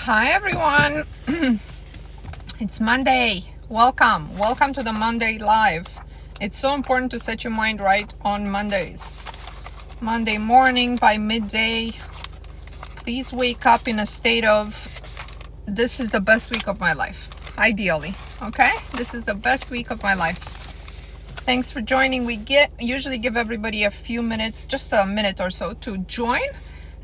Hi everyone. It's Monday. Welcome to the Monday live. It's so important to set your mind right on Mondays. Monday morning by midday, please wake up in a state of, this is the best week of my life. Ideally, okay? This is the best week of my life. Thanks for joining. We usually give everybody a few minutes, just a minute or so to join.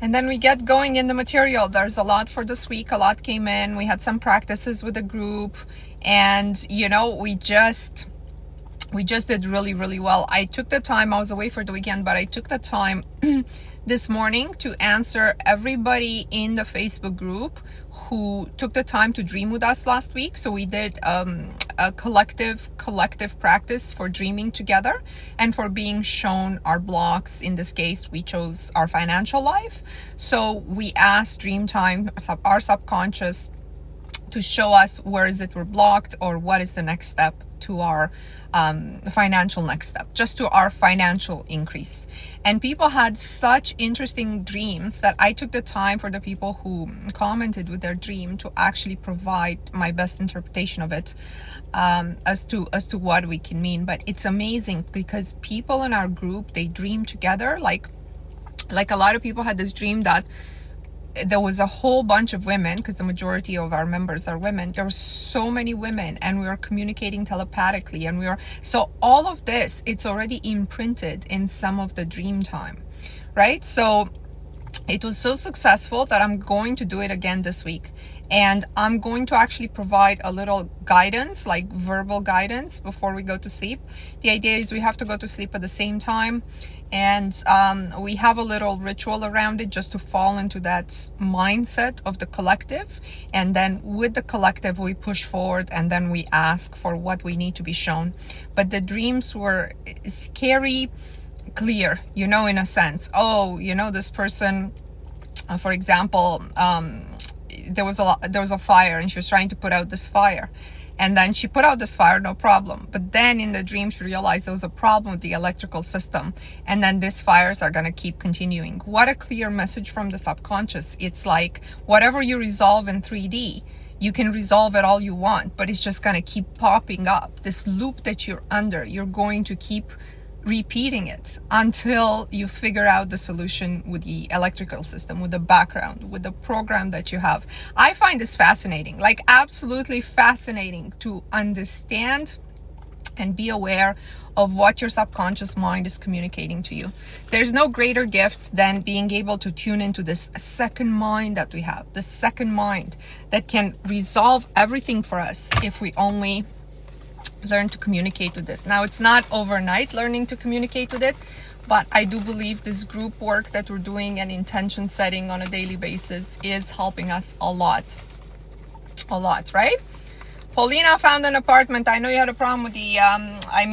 And then we get going in the material. There's a lot for this week. A lot came in. We had some practices with the group. And, we just did really, really well. I took the time. I was away for the weekend, but I took the time this morning to answer everybody in the Facebook group who took the time to dream with us last week. So we did a collective practice for dreaming together and for being shown our blocks. In this case, we chose our financial life. So we asked Dreamtime, our subconscious, to show us where is it we're blocked, or what is the next step to our financial next step, just to our financial increase. And people had such interesting dreams that I took the time for the people who commented with their dream to actually provide my best interpretation of it, as to what we can mean. But it's amazing because people in our group, they dream together. Like a lot of people had this dream that there was a whole bunch of women, because the majority of our members are women. There were so many women, and we were communicating telepathically, and so all of this, it's already imprinted in some of the dream time, right? So it was so successful that I'm going to do it again this week. And I'm going to actually provide a little guidance, like verbal guidance, before we go to sleep. The idea is we have to go to sleep at the same time. And we have a little ritual around it just to fall into that mindset of the collective. And then with the collective, we push forward, and then we ask for what we need to be shown. But the dreams were scary, clear, in a sense. Oh, this person, for example, there was a fire, and she was trying to put out this fire. And then she put out this fire, no problem. But then in the dream, she realized there was a problem with the electrical system. And then these fires are going to keep continuing. What a clear message from the subconscious. It's like whatever you resolve in 3D, you can resolve it all you want, but it's just going to keep popping up. This loop that you're under, you're going to keep repeating it until you figure out the solution with the electrical system, with the background, with the program that you have. I find this fascinating, like absolutely fascinating, to understand and be aware of what your subconscious mind is communicating to you. There's no greater gift than being able to tune into this second mind that we have, the second mind that can resolve everything for us if we only learn to communicate with it. Now, it's not overnight learning to communicate with it, but I do believe this group work that we're doing and intention setting on a daily basis is helping us a lot, right? Paulina found an apartment. I know you had a problem with the,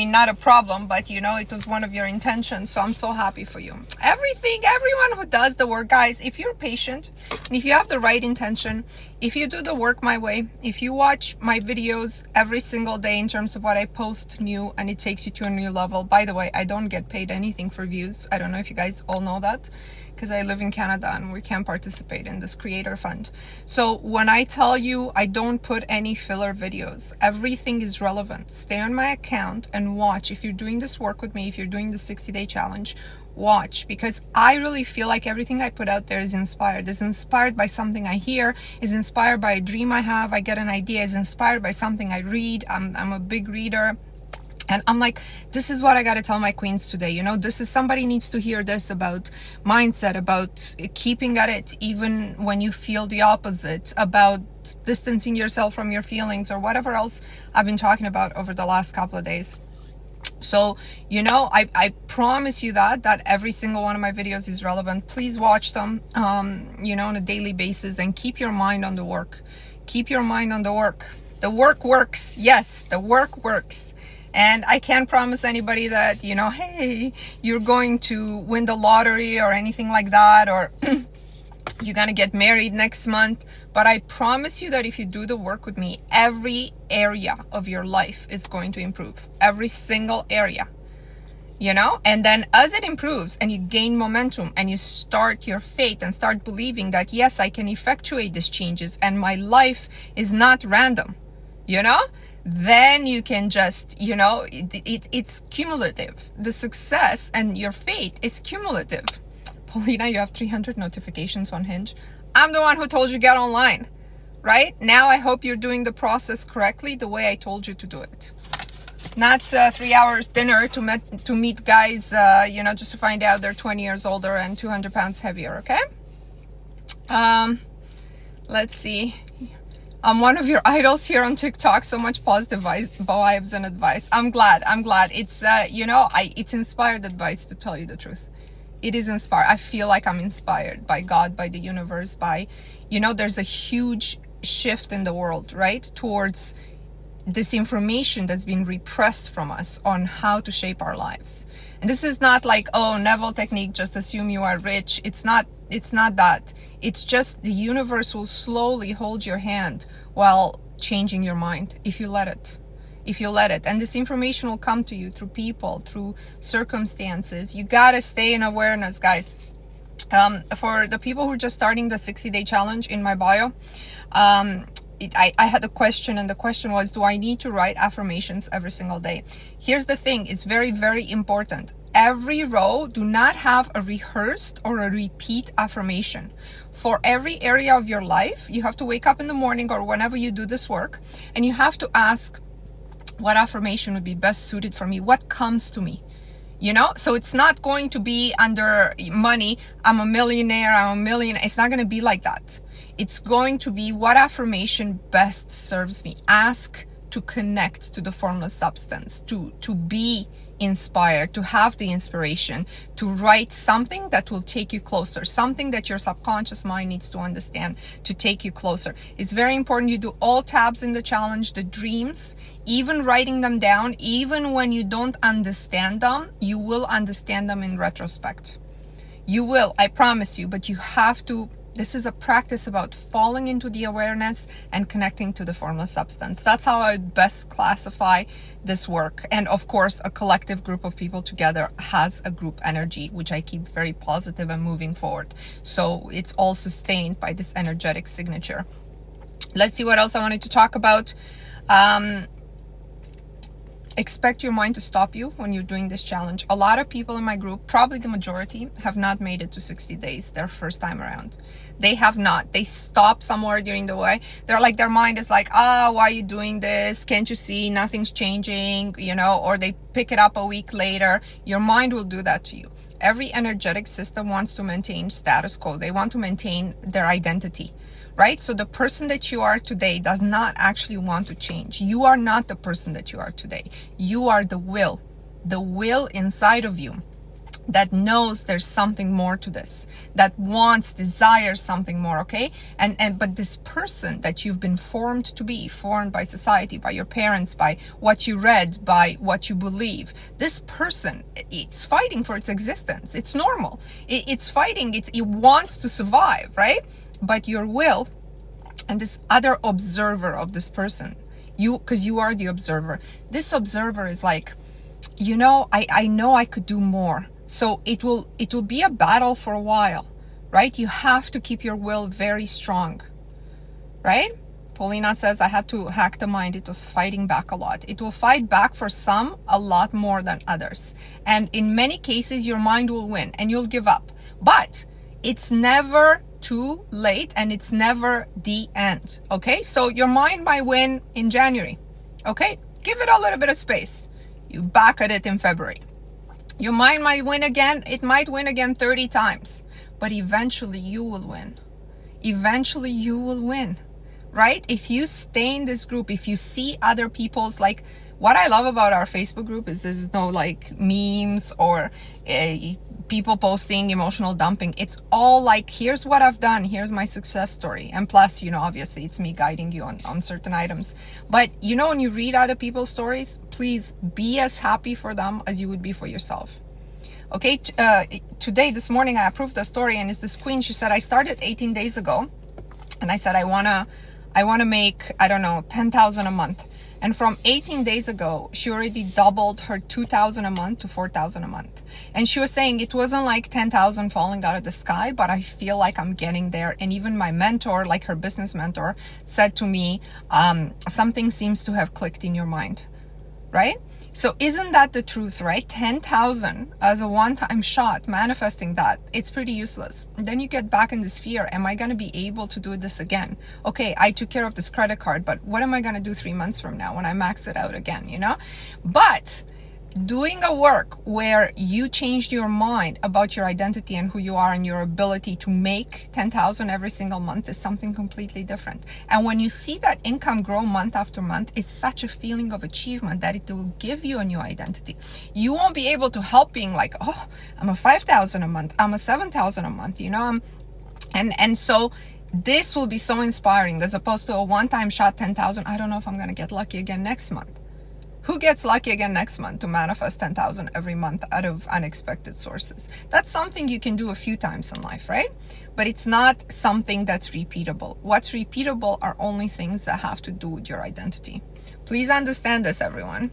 not a problem, but it was one of your intentions. So I'm so happy for you. Everyone who does the work, guys, if you're patient and if you have the right intention, if you do the work my way, if you watch my videos every single day in terms of what I post new, and it takes you to a new level. By the way, I don't get paid anything for views. I don't know if you guys all know that, because I live in Canada and we can't participate in this creator fund. So when I tell you I don't put any filler videos, everything is relevant. Stay on my account and watch. If you're doing this work with me, if you're doing the 60-day challenge, watch, because I really feel like everything I put out there is inspired by something I hear, is inspired by a dream I have, I get an idea, is inspired by something I read. I'm a big reader. And I'm like, this is what I got to tell my queens today. Somebody needs to hear this about mindset, about keeping at it even when you feel the opposite, about distancing yourself from your feelings, or whatever else I've been talking about over the last couple of days. So, I promise you that every single one of my videos is relevant. Please watch them, on a daily basis, and keep your mind on the work. Keep your mind on the work. The work works. Yes, the work works. And I can't promise anybody that, hey, you're going to win the lottery or anything like that, or you're going to get married next month. But I promise you that if you do the work with me, every area of your life is going to improve. Every single area. you know? And then as it improves and you gain momentum and you start your faith and start believing that, yes, I can effectuate these changes and my life is not random, you know? Then you can just, you know, it's cumulative. The success and your faith is cumulative. Paulina, you have 300 notifications on Hinge. I'm the one who told you get online, right? Now I hope you're doing the process correctly, the way I told you to do it. Not 3 hours dinner to meet guys, you know, just to find out they're 20 years older and 200 pounds heavier, okay? Let's see. I'm one of your idols here on TikTok. So much positive vibes and advice. I'm glad. It's, you know, it's inspired advice, to tell you the truth. It is inspired. I feel like I'm inspired by God, by the universe, by, you know, there's a huge shift in the world, right? Towards this information that's been repressed from us on how to shape our lives. And this is not like, oh, Neville technique, just assume you are rich. It's not that. It's just the universe will slowly hold your hand while changing your mind if you let it. And this information will come to you through people, through circumstances. You gotta stay in awareness, guys. For the people who are just starting the 60-day challenge, in my bio, I had a question, and the question was, do I need to write affirmations every single day? Here's the thing, it's very, very important. Every row, do not have a rehearsed or a repeat affirmation. For every area of your life, you have to wake up in the morning or whenever you do this work, and you have to ask, what affirmation would be best suited for me? What comes to me? You know, so it's not going to be under money. I'm a millionaire. It's not going to be like that. It's going to be, what affirmation best serves me? Ask to connect to the formless substance, to be inspired, to have the inspiration, to write something that will take you closer, something that your subconscious mind needs to understand to take you closer. It's very important you do all tabs in the challenge, the dreams, even writing them down. Even when you don't understand them, you will understand them in retrospect. You will, I promise you, but you have to. This is a practice about falling into the awareness and connecting to the formless substance. That's how I would best classify this work. And of course, a collective group of people together has a group energy, which I keep very positive and moving forward. So it's all sustained by this energetic signature. Let's see what else I wanted to talk about. Expect your mind to stop you when you're doing this challenge. A lot of people in my group, probably the majority, have not made it to 60 days their first time around. They have not. They stop somewhere during the way. They're like, their mind is like, why are you doing this? Can't you see nothing's changing? You know, or they pick it up a week later. Your mind will do that to you. Every energetic system wants to maintain status quo. They want to maintain their identity. Right? So the person that you are today does not actually want to change. You are not the person that you are today. You are the will inside of you that knows there's something more to this, that wants, desires something more, okay? But this person that you've been formed to be, formed by society, by your parents, by what you read, by what you believe, this person, it's fighting for its existence. It's normal. It's fighting. It wants to survive, right? But your will and this other observer of this person, because you are the observer, this observer is like, you know, I know I could do more. So it will be a battle for a while, right? You have to keep your will very strong, right? Paulina says, I had to hack the mind. It was fighting back a lot. It will fight back for some a lot more than others. And in many cases, your mind will win and you'll give up. But it's never too late and it's never the end. Okay, so your mind might win in January. Okay, give it a little bit of space. You back at it in February. Your mind might win again. It might win again 30 times, but eventually you will win. Eventually you will win, right? If you stay in this group, if you see other people's, like, what I love about our Facebook group is there's no like memes or people posting emotional dumping. It's all like, here's what I've done, here's my success story. And plus, you know, obviously it's me guiding you on certain items. But you know, when you read other people's stories, please be as happy for them as you would be for yourself. Okay, this morning I approved a story, and it's this queen. She said, I started 18 days ago and I said, I wanna make, I don't know, 10,000 a month. And from 18 days ago, she already doubled her 2,000 a month to 4,000 a month. And she was saying it wasn't like 10,000 falling out of the sky, but I feel like I'm getting there. And even my mentor, like her business mentor, said to me, something seems to have clicked in your mind, right? So isn't that the truth, right? 10,000 as a one-time shot, manifesting that, it's pretty useless. Then you get back in this fear. Am I going to be able to do this again? Okay, I took care of this credit card, but what am I going to do 3 months from now when I max it out again, you know? But doing a work where you changed your mind about your identity and who you are and your ability to make 10,000 every single month is something completely different. And when you see that income grow month after month, it's such a feeling of achievement that it will give you a new identity. You won't be able to help being like, oh, I'm a 5,000 a month, I'm a 7,000 a month, you know? And so this will be so inspiring as opposed to a one-time shot 10,000. I don't know if I'm going to get lucky again next month. Who gets lucky again next month to manifest 10,000 every month out of unexpected sources? That's something you can do a few times in life, right? But it's not something that's repeatable. What's repeatable are only things that have to do with your identity. Please understand this, everyone.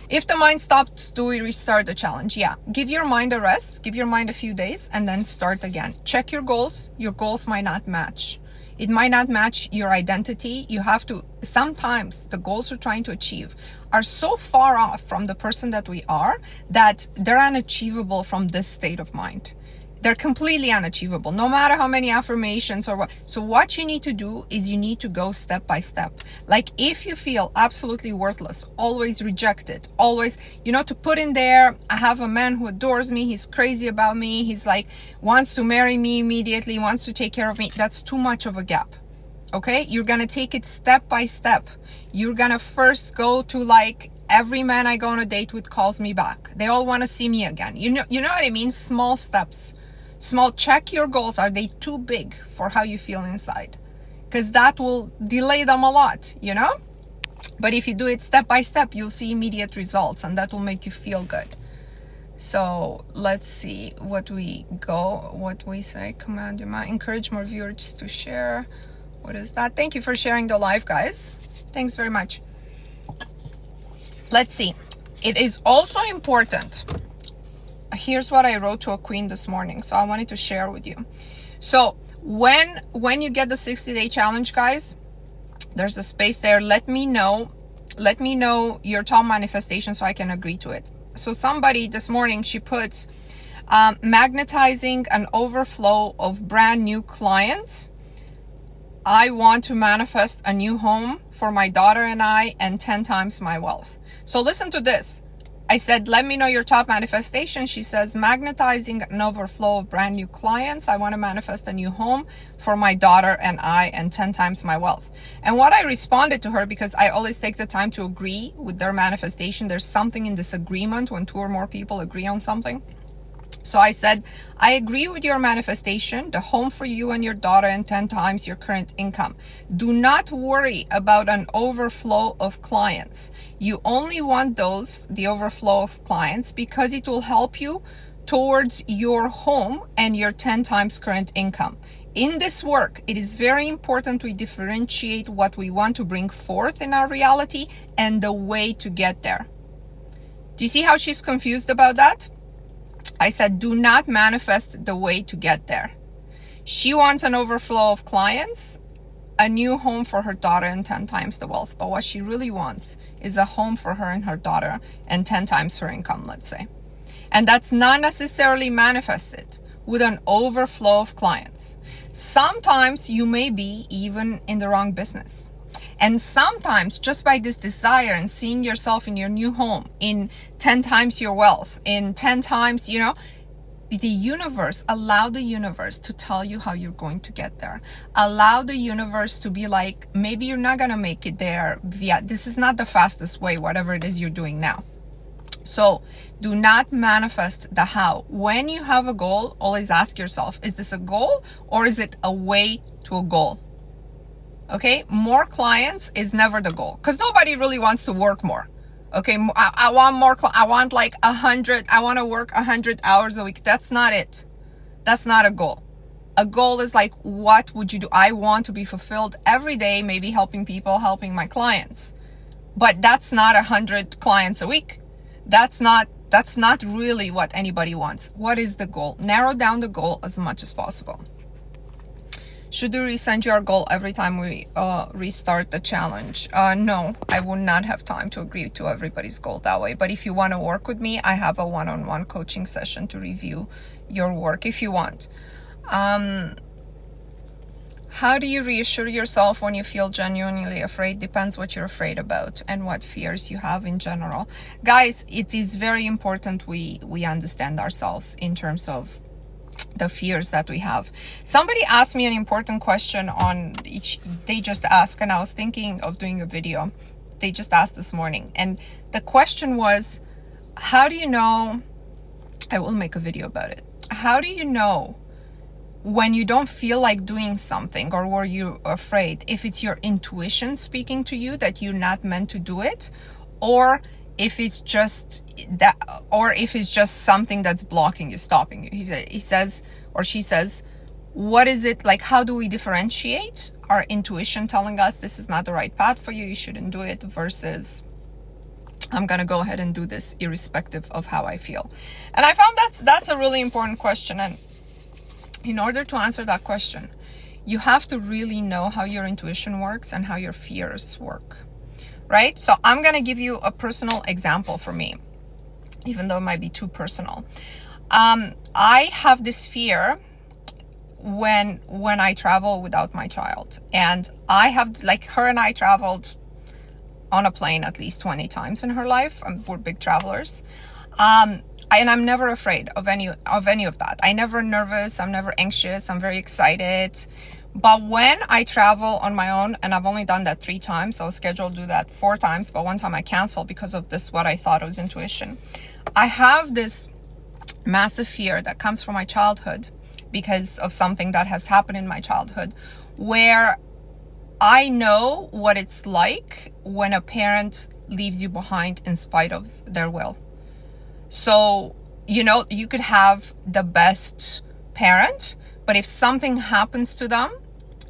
If the mind stops, do we restart the challenge? Yeah. Give your mind a rest. Give your mind a few days and then start again. Check your goals. Your goals might not match. It might not match your identity. You have to, sometimes the goals we're trying to achieve are so far off from the person that we are that they're unachievable from this state of mind. They're completely unachievable, no matter how many affirmations or what. So what you need to do is you need to go step by step. Like if you feel absolutely worthless, always rejected, always, you know, to put in there, I have a man who adores me. He's crazy about me. He's like, wants to marry me immediately, wants to take care of me. That's too much of a gap. Okay. You're going to take it step by step. You're going to first go to like, every man I go on a date with calls me back. They all want to see me again. You know what I mean? Small steps. Small, check your goals. Are they too big for how you feel inside? Because that will delay them a lot, you know? But if you do it step by step, you'll see immediate results and that will make you feel good. So let's see what we say. Command your mind. Encourage more viewers to share. What is that? Thank you for sharing the live, guys. Thanks very much. Let's see. It is also important. Here's what I wrote to a queen this morning. So I wanted to share with you. So when you get the 60-day challenge, guys, there's a space there. Let me know your top manifestation so I can agree to it. So somebody this morning, she puts magnetizing an overflow of brand new clients. I want to manifest a new home for my daughter and I and 10 times my wealth. So listen to this. I said, let me know your top manifestation. She says, magnetizing an overflow of brand new clients. I want to manifest a new home for my daughter and I and 10 times my wealth. And what I responded to her, because I always take the time to agree with their manifestation. There's something in this agreement when 2 or more people agree on something. So I said, I agree with your manifestation, the home for you and your daughter and 10 times your current income. Do not worry about an overflow of clients. You only want the overflow of clients, because it will help you towards your home and your 10 times current income. In this work, it is very important we differentiate what we want to bring forth in our reality and the way to get there. Do you see how she's confused about that? I said, do not manifest the way to get there. She wants an overflow of clients, a new home for her daughter and 10 times the wealth. But what she really wants is a home for her and her daughter and 10 times her income, let's say. And that's not necessarily manifested with an overflow of clients. Sometimes you may be even in the wrong business. And sometimes just by this desire and seeing yourself in your new home, in 10 times your wealth, in 10 times, the universe, allow the universe to tell you how you're going to get there. Allow the universe to be like, maybe you're not going to make it there this is not the fastest way, whatever it is you're doing now. So do not manifest the how. When you have a goal, always ask yourself, is this a goal or is it a way to a goal? Okay, more clients is never the goal, because nobody really wants to work more. Okay, I want more. I want like 100. I want to work 100 hours a week. That's not it. That's not a goal. A goal is like, what would you do? I want to be fulfilled every day, maybe helping people, helping my clients. But that's not 100 clients a week. That's not really what anybody wants. What is the goal? Narrow down the goal as much as possible. Should we resend you our goal every time we restart the challenge? No, I would not have time to agree to everybody's goal that way. But if you want to work with me, I have a one-on-one coaching session to review your work if you want. How do you reassure yourself when you feel genuinely afraid? Depends what you're afraid about and what fears you have in general. Guys, it is very important we understand ourselves in terms of the fears that we have. Somebody asked me an important question they just asked, and I was thinking of doing a video. They just asked this morning. And the question was, how do you know, I will make a video about it. How do you know when you don't feel like doing something or were you afraid, if it's your intuition speaking to you that you're not meant to do it, or if it's just that, or if it's just something that's blocking you, stopping you? He says, or she says, what is it like? How do we differentiate our intuition telling us this is not the right path for you, you shouldn't do it, versus I'm gonna go ahead and do this irrespective of how I feel? And I found that's a really important question. And in order to answer that question, you have to really know how your intuition works and how your fears work, right? So I'm going to give you a personal example for me, even though it might be too personal. I have this fear when I travel without my child. And I have, like, her and I traveled on a plane at least 20 times in her life. We're big travelers. And I'm never afraid of any of that. I'm never nervous. I'm never anxious. I'm very excited. But when I travel on my own, and I've only done that 3 times, I was scheduled to do that 4 times, but one time I canceled because of this, what I thought was intuition. I have this massive fear that comes from my childhood because of something that has happened in my childhood, where I know what it's like when a parent leaves you behind in spite of their will. So, you could have the best parent, but if something happens to them,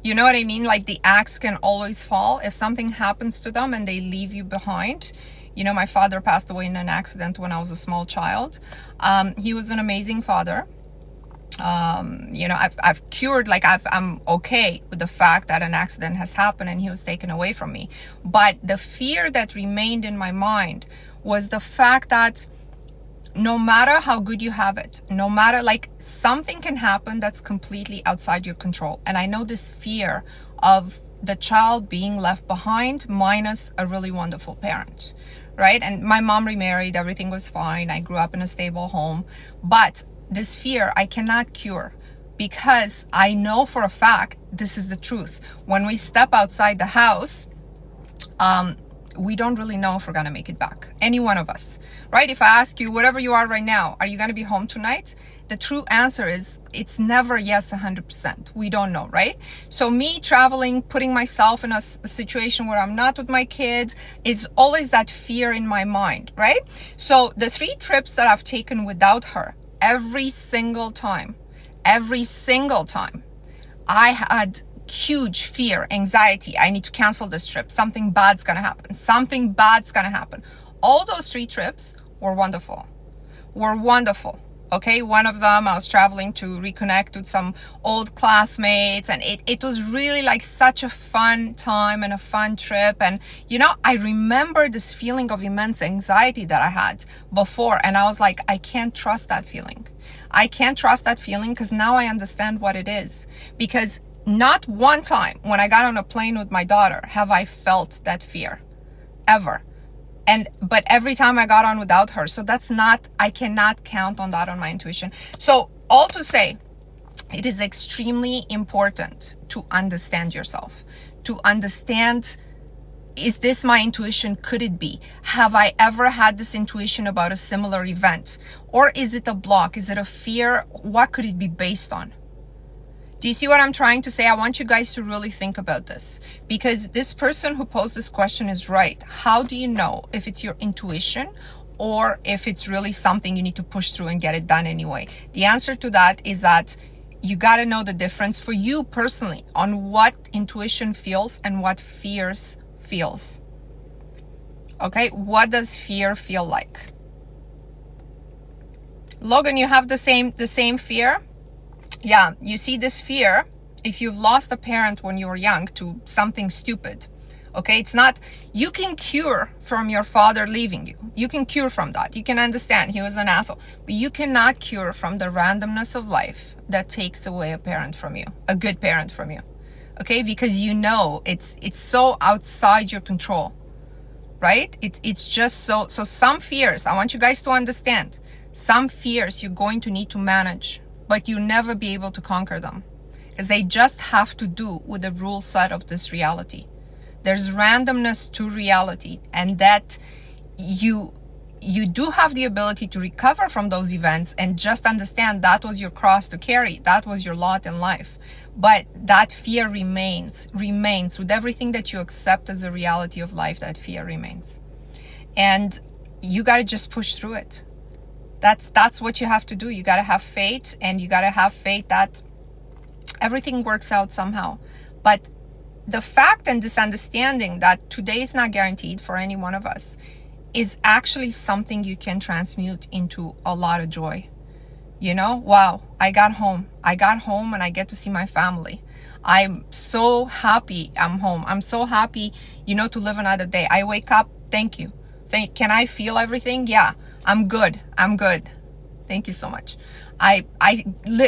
you know what I mean? Like, the axe can always fall. If something happens to them and they leave you behind, my father passed away in an accident when I was a small child. He was an amazing father. I've cured, I'm okay with the fact that an accident has happened and he was taken away from me. But the fear that remained in my mind was the fact that no matter how good you have it, no matter, something can happen that's completely outside your control. And I know this fear of the child being left behind minus a really wonderful parent, right? And my mom remarried, everything was fine. I grew up in a stable home. But this fear I cannot cure, because I know for a fact this is the truth. When we step outside the house, we don't really know if we're going to make it back. Any one of us, right? If I ask you, whatever you are right now, are you going to be home tonight? The true answer is, it's never yes 100%. We don't know, right? So me traveling, putting myself in a situation where I'm not with my kids, is always that fear in my mind, right? So the 3 trips that I've taken without her, every single time, I had huge fear, anxiety. I need to cancel this trip. Something bad's gonna happen. All those 3 trips were wonderful. Okay, one of them I was traveling to reconnect with some old classmates, and it was really like such a fun time and a fun trip. And I remember this feeling of immense anxiety that I had before, and I was like, I can't trust that feeling because now I understand what it is. Because not one time when I got on a plane with my daughter have I felt that fear, ever. But every time I got on without her. So I cannot count on that on my intuition. So all to say, it is extremely important to understand yourself, to understand, is this my intuition? Could it be? Have I ever had this intuition about a similar event? Or is it a block? Is it a fear? What could it be based on? Do you see what I'm trying to say? I want you guys to really think about this, because this person who posed this question is right. How do you know if it's your intuition or if it's really something you need to push through and get it done anyway? The answer to that is that You got to know the difference for you personally on what intuition feels and what fears feels. Okay, what does fear feel like? Logan, you have the same fear? Yeah, you see this fear, if you've lost a parent when you were young to something stupid, okay, it's not, you can cure from your father leaving you. You can cure from that. You can understand he was an asshole, but you cannot cure from the randomness of life that takes away a parent from you, a good parent from you, okay, because you know it's so outside your control, right? It's just so some fears, I want you guys to understand, some fears you're going to need to manage, but you'll never be able to conquer them because they just have to do with the rule set of this reality. There's randomness to reality, and that you do have the ability to recover from those events and just understand that was your cross to carry, that was your lot in life. But that fear remains with everything that you accept as a reality of life. That fear remains, and you got to just push through it. That's what you have to do. You got to have faith, and you got to have faith that everything works out somehow. But the fact and this understanding that today is not guaranteed for any one of us is actually something you can transmute into a lot of joy. You know, wow, I got home and I get to see my family. I'm so happy I'm home. I'm so happy, to live another day. I wake up, thank you. Can I feel everything? Yeah, I'm good. Thank you so much. I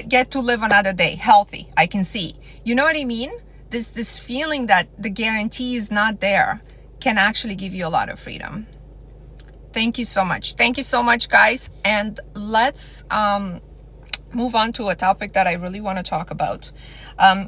get to live another day healthy. I can see. You know what I mean? This feeling that the guarantee is not there can actually give you a lot of freedom. Thank you so much. Thank you so much, guys. And let's move on to a topic that I really want to talk about.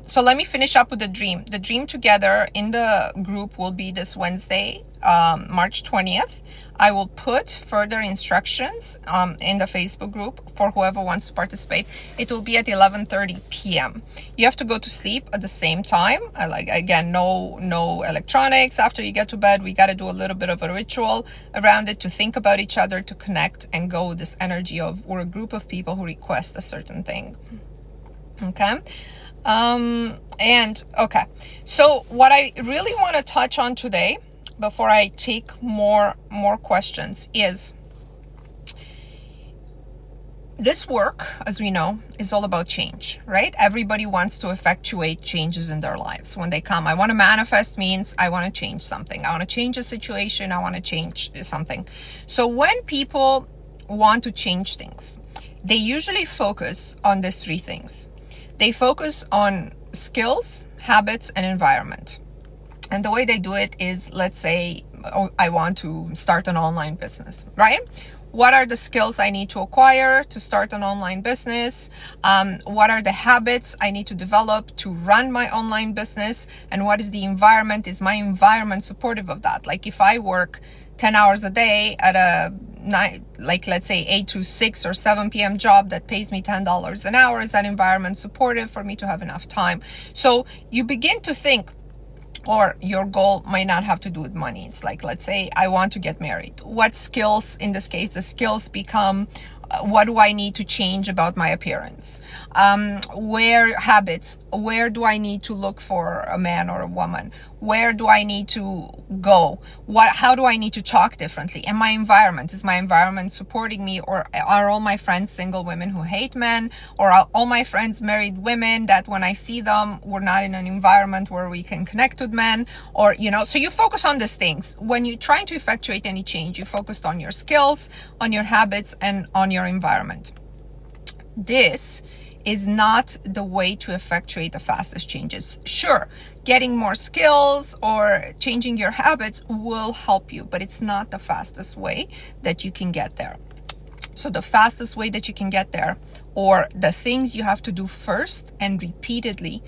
So let me finish up with the dream. The dream together in the group will be this Wednesday, March 20th. I will put further instructions in the Facebook group for whoever wants to participate. It will be at 11:30 p.m. You have to go to sleep at the same time. Again, no electronics after you get to bed. We got to do a little bit of a ritual around it to think about each other, to connect and go with this energy of we're a group of people who request a certain thing. Okay. Okay. So what I really want to touch on today, before I take more questions, is this work, as we know, is all about change, right? Everybody wants to effectuate changes in their lives when they come. I want to manifest means I want to change something. I want to change a situation. I want to change something. So when people want to change things, they usually focus on these three things. They focus on skills, habits, and environment. And the way they do it is, let's say, I want to start an online business, right? What are the skills I need to acquire to start an online business? What are the habits I need to develop to run my online business? And what is the environment? Is my environment supportive of that? Like if I work 10 hours a day at a let's say 8 to 6 or 7 p.m. job that pays me $10 an hour, is that environment supportive for me to have enough time? So you begin to think, or your goal might not have to do with money. It's like, let's say I want to get married. What skills, in this case, the skills become, what do I need to change about my appearance? Habits, where do I need to look for a man or a woman? Where do I need to go? How do I need to talk differently? And my environment, is my environment supporting me? Or are all my friends single women who hate men? Or are all my friends married women that when I see them, we're not in an environment where we can connect with men? Or, so you focus on these things. When you're trying to effectuate any change, you focused on your skills, on your habits, and on your environment. This is not the way to effectuate the fastest changes. Sure, getting more skills or changing your habits will help you, but it's not the fastest way that you can get there. So the fastest way that you can get there, or the things you have to do first and repeatedly,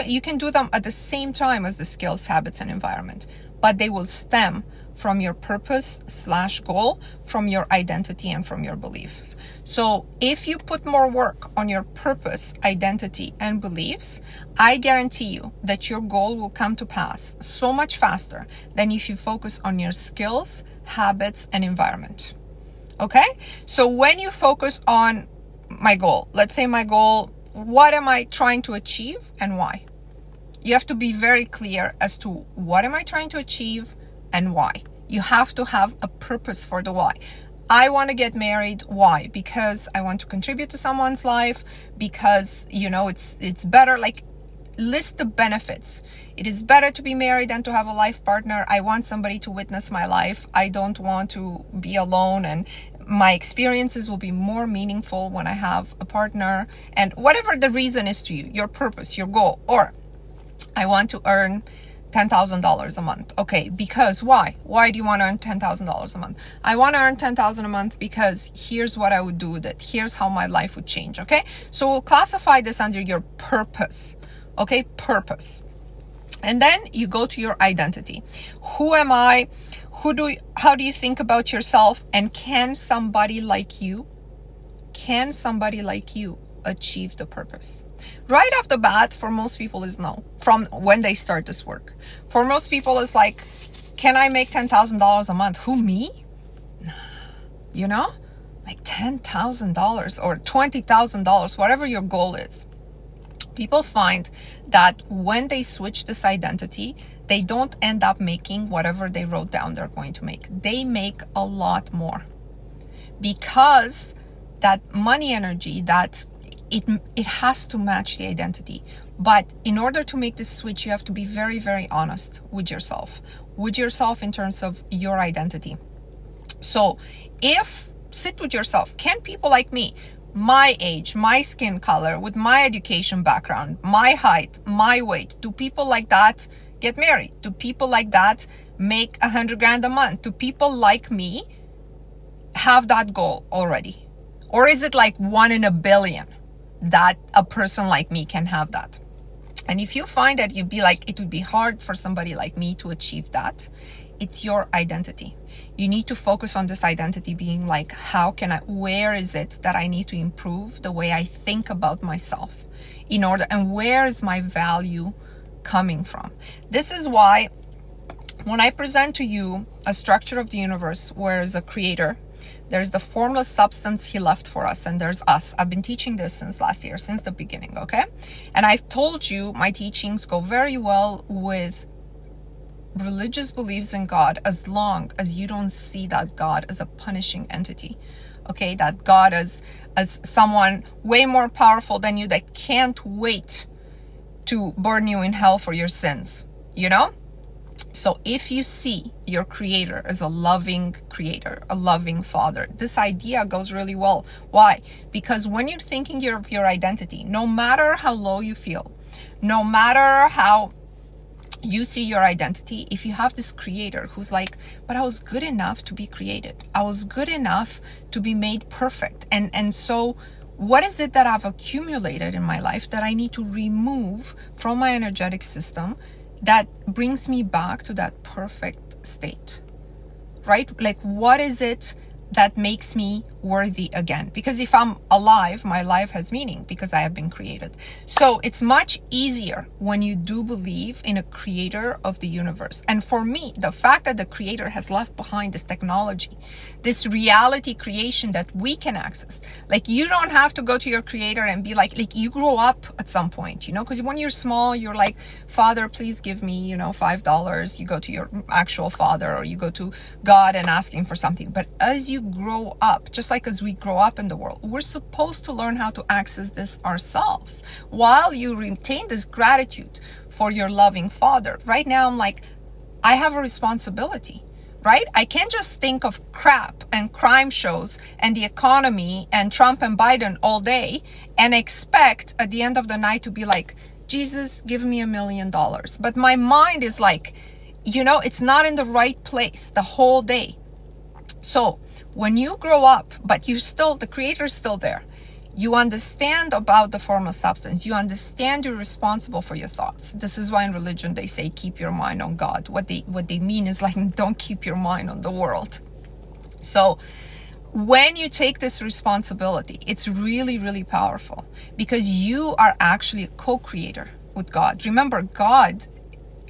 you can do them at the same time as the skills, habits, and environment, but they will stem from your purpose/goal, from your identity, and from your beliefs. So if you put more work on your purpose, identity, and beliefs, I guarantee you that your goal will come to pass so much faster than if you focus on your skills, habits, and environment. Okay? So when you focus on my goal, let's say my goal what am I trying to achieve and why? You have to be very clear as to what am I trying to achieve and why. You have to have a purpose for the why. I want to get married. Why? Because I want to contribute to someone's life, because, you know, it's better. Like, list the benefits. It is better to be married than to have a life partner. I want somebody to witness my life. I don't want to be alone, and my experiences will be more meaningful when I have a partner. And whatever the reason is to you, your purpose, your goal. Or I want to earn $10,000 a month. Okay, because why? Why do you want to earn $10,000 a month? I want to earn $10,000 a month because here's what I would do with it. Here's how my life would change. Okay, so we'll classify this under your purpose. Okay, purpose. And then you go to your identity. Who am I? How do you think about yourself? And can somebody like you achieve the purpose? Right off the bat, for most people is no, from when they start this work. For most people it's like, can I make $10,000 a month? Who, me? You know, like $10,000 or $20,000, whatever your goal is. People find that when they switch this identity, they don't end up making whatever they wrote down they're going to make. They make a lot more, because that money energy, that it has to match the identity. But in order to make this switch, you have to be very, very honest with yourself in terms of your identity. So sit with yourself. Can people like me, my age, my skin color, with my education background, my height, my weight, do people like that get married? Do people like that make $100,000 a month? Do people like me have that goal already? Or is it like 1 in a billion that a person like me can have that? And if you find that you'd be like, it would be hard for somebody like me to achieve that, it's your identity. You need to focus on this identity being like, where is it that I need to improve the way I think about myself and where is my value coming from? This is why when I present to you a structure of the universe, where is a creator, there's the formless substance he left for us, and there's us. I've been teaching this since last year, since the beginning, okay? And I've told you my teachings go very well with religious beliefs in God, as long as you don't see that God as a punishing entity, okay? That God as someone way more powerful than you that can't wait to burn you in hell for your sins, you know? So if you see your creator as a loving creator, a loving father, this idea goes really well. Why? Because when you're thinking of your identity, no matter how low you feel, no matter how you see your identity, if you have this creator who's like, but I was good enough to be created. I was good enough to be made perfect. And so what is it that I've accumulated in my life that I need to remove from my energetic system that brings me back to that perfect state, right? Like, what is it that makes me worthy again? Because if I'm alive, my life has meaning because I have been created. So it's much easier when you do believe in a creator of the universe. And for me, the fact that the creator has left behind this technology, this reality creation that we can access, like, you don't have to go to your creator and be like you grow up at some point, you know, because when you're small, you're like, Father, please give me, you know, $5. You go to your actual father, or you go to God and ask him for something. But as you grow up, just like as we grow up in the world, we're supposed to learn how to access this ourselves while you retain this gratitude for your loving father. Right now, I'm like, I have a responsibility, right? I can't just think of crap and crime shows and the economy and Trump and Biden all day and expect at the end of the night to be like, Jesus, give me $1 million. But my mind is like, you know, it's not in the right place the whole day. So when you grow up, but the creator is still there, you understand about the formless substance, you understand you're responsible for your thoughts. This is why in religion they say keep your mind on God. What they mean is like, don't keep your mind on the world. So when you take this responsibility, it's really, really powerful, because you are actually a co-creator with God. Remember, God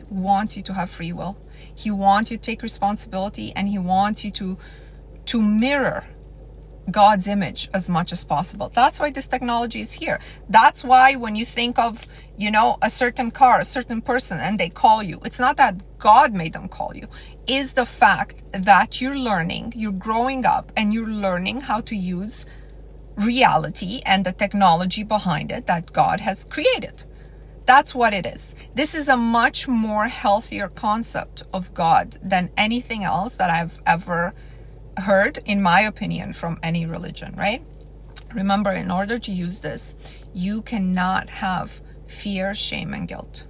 wants you to have free will. He wants you to take responsibility, and he wants you to mirror God's image as much as possible. That's why this technology is here. That's why when you think of, a certain car, a certain person, and they call you, it's not that God made them call you. Is the fact that you're learning, you're growing up, and you're learning how to use reality and the technology behind it that God has created. That's what it is. This is a much more healthier concept of God than anything else that I've ever heard, in my opinion, from any religion, right? Remember, in order to use this, you cannot have fear, shame, and guilt.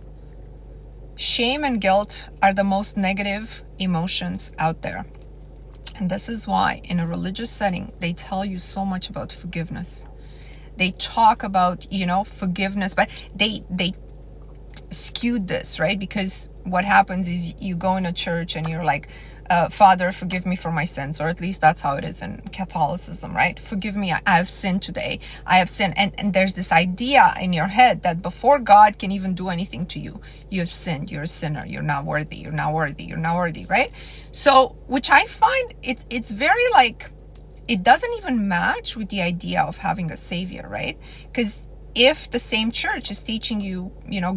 Shame and guilt are the most negative emotions out there. And this is why in a religious setting, they tell you so much about forgiveness. They talk about, forgiveness, but they skewed this, right? Because what happens is you go in a church and you're like, Father, forgive me for my sins, or at least that's how it is in Catholicism, right? Forgive me, I have sinned today. I have sinned. And there's this idea in your head that before God can even do anything to you, you have sinned, you're a sinner, you're not worthy, you're not worthy, you're not worthy, right? So, which I find it's very like, it doesn't even match with the idea of having a savior, right? Because if the same church is teaching you,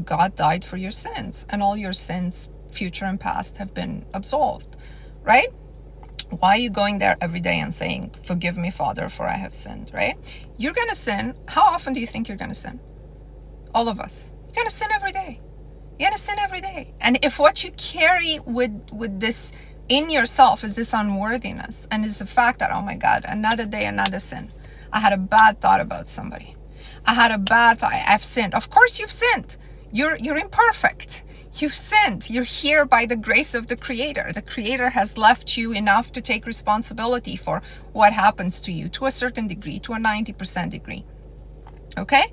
God died for your sins and all your sins, future and past, have been absolved, right? Why are you going there every day and saying, forgive me, Father, for I have sinned, right? You're going to sin. How often do you think you're going to sin? All of us. You're going to sin every day. You're going to sin every day. And if what you carry with this in yourself is this unworthiness, and is the fact that, oh my God, another day, another sin. I had a bad thought about somebody. I had a bad thought. I've sinned. Of course you've sinned. You're imperfect. You've sinned. You're here by the grace of the Creator. The Creator has left you enough to take responsibility for what happens to you to a certain degree, to a 90% degree. Okay?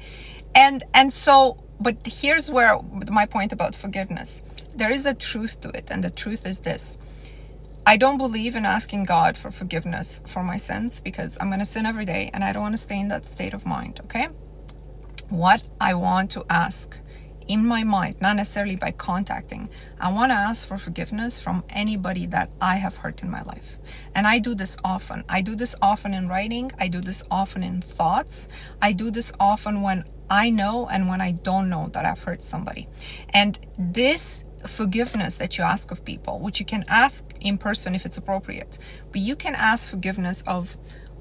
And so, but here's where my point about forgiveness. There is a truth to it, and the truth is this. I don't believe in asking God for forgiveness for my sins, because I'm going to sin every day and I don't want to stay in that state of mind, okay? What I want to ask in my mind, not necessarily by contacting, I want to ask for forgiveness from anybody that I have hurt in my life. And I do this often. I do this often in writing. I do this often in thoughts. I do this often when I know and when I don't know that I've hurt somebody. And this forgiveness that you ask of people, which you can ask in person if it's appropriate, but you can ask forgiveness of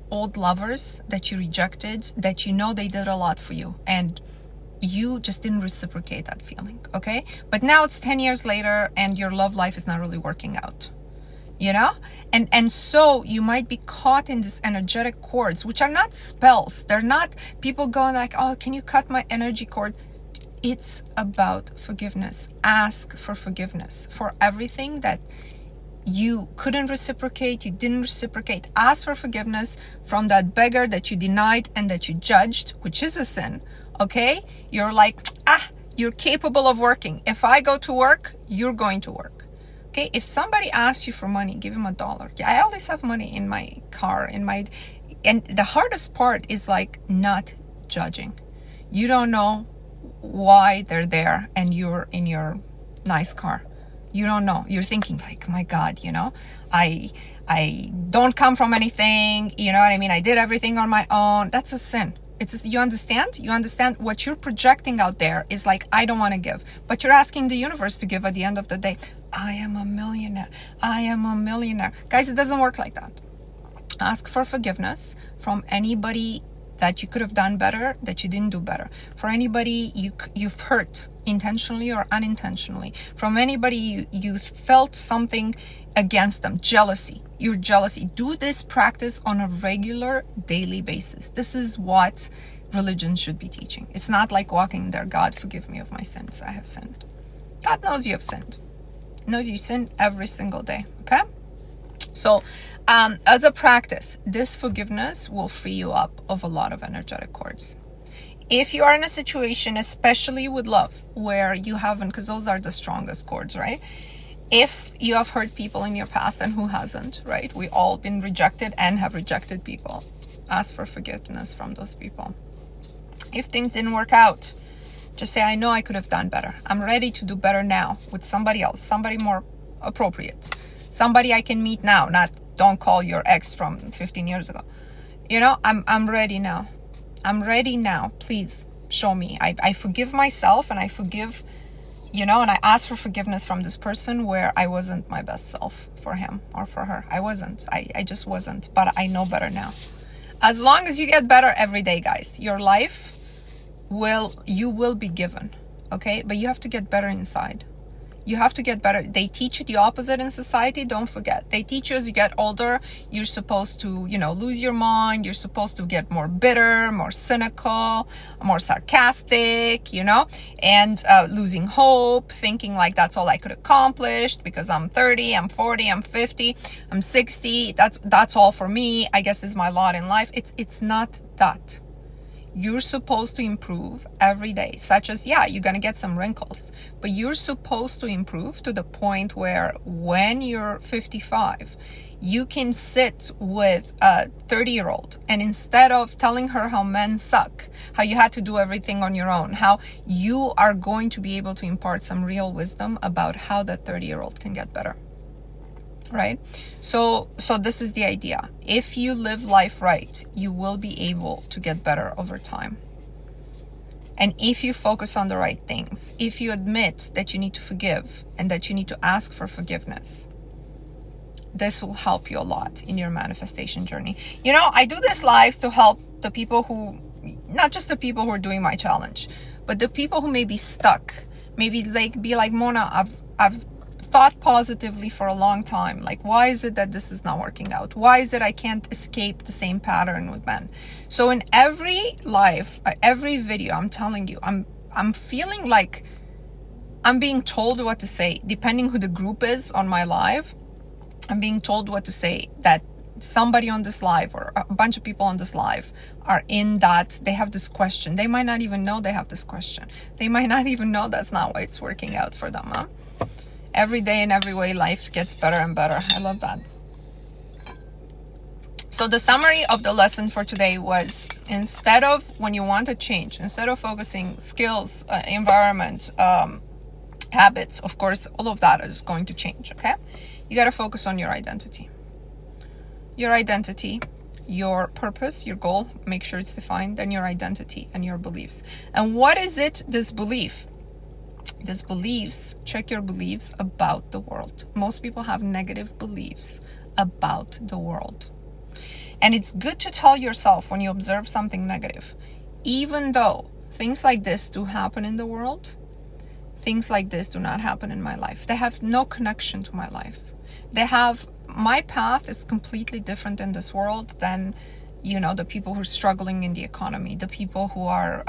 old lovers that you rejected, that you know they did a lot for you, and you just didn't reciprocate that feeling, okay? But now it's 10 years later and your love life is not really working out, and so you might be caught in this energetic cords, which are not spells. They're not people going like, oh, can you cut my energy cord? It's about forgiveness. Ask for forgiveness for everything that you couldn't reciprocate, you didn't reciprocate. Ask for forgiveness from that beggar that you denied and that you judged, which is a sin, okay? You're like, you're capable of working. If I go to work, you're going to work. Okay, if somebody asks you for money, give him $1. Yeah, I always have money in my car, and the hardest part is like not judging. You don't know why they're there and you're in your nice car. You don't know. You're thinking like, my God, I don't come from anything. You know what I mean? I did everything on my own. That's a sin. You understand? You understand what you're projecting out there is like, I don't want to give. But you're asking the universe to give at the end of the day. I am a millionaire. I am a millionaire. Guys, it doesn't work like that. Ask for forgiveness from anybody that you could have done better, that you didn't do better. For anybody you've hurt intentionally or unintentionally. From anybody you felt something against them. Jealousy. Your jealousy. Do this practice on a regular daily basis. This is what religion should be teaching. It's not like walking there, God, forgive me of my sins. I have sinned. God knows you have sinned. He knows you sin every single day. Okay? So, as a practice, this forgiveness will free you up of a lot of energetic cords. If you are in a situation, especially with love, where you haven't, because those are the strongest cords, right? If you have hurt people in your past, and who hasn't, right? We all been rejected and have rejected people. Ask for forgiveness from those people. If things didn't work out, just say, I know I could have done better. I'm ready to do better now with somebody else, somebody more appropriate, somebody I can meet now, not don't call your ex from 15 years ago. You know, I'm ready now. I'm ready now. Please show me. I forgive myself, and I forgive, you know, and I ask for forgiveness from this person where I wasn't my best self for him or for her. I wasn't. I just wasn't. But I know better now. As long as you get better every day, guys, your life you will be given. Okay? But you have to get better inside. You have to get better. They teach you the opposite in society. Don't forget. They teach you as you get older, you're supposed to, you know, lose your mind. You're supposed to get more bitter, more cynical, more sarcastic, you know, and losing hope, thinking like that's all I could accomplish because I'm 30, I'm 40, I'm 50, I'm 60. That's all for me. I guess is my lot in life. It's not that. You're supposed to improve every day, such as, yeah, you're going to get some wrinkles, but you're supposed to improve to the point where when you're 55, you can sit with a 30-year-old and instead of telling her how men suck, how you had to do everything on your own, how you are going to be able to impart some real wisdom about how that 30-year-old can get better. Right? So this is the idea. If you live life right, you will be able to get better over time. And if you focus on the right things, if you admit that you need to forgive and that you need to ask for forgiveness, this will help you a lot in your manifestation journey. You know, I do this lives to help the people who, not just the people who are doing my challenge, but the people who may be stuck, maybe like be like, Mona, I've thought positively for a long time. Like, why is it that this is not working out? Why is it I can't escape the same pattern with men? So in every live, every video, I'm telling you, I'm feeling like I'm being told what to say, depending who the group is on my live. I'm being told what to say, that somebody on this live or a bunch of people on this live are in that they have this question. They might not even know they have this question. They might not even know that's not why it's working out for them, huh? Every day in every way, life gets better and better. I love that. So the summary of the lesson for today was, instead of, when you want to change, instead of focusing skills, environment, habits, of course, all of that is going to change, okay? You got to focus on your identity. Your identity, your purpose, your goal, make sure it's defined, then your identity and your beliefs. And what is it, this belief? These beliefs, check your beliefs about the world. Most people have negative beliefs about the world. And it's good to tell yourself when you observe something negative, even though things like this do happen in the world, things like this do not happen in my life. They have no connection to my life. My path is completely different in this world than, you know, the people who are struggling in the economy, the people who are,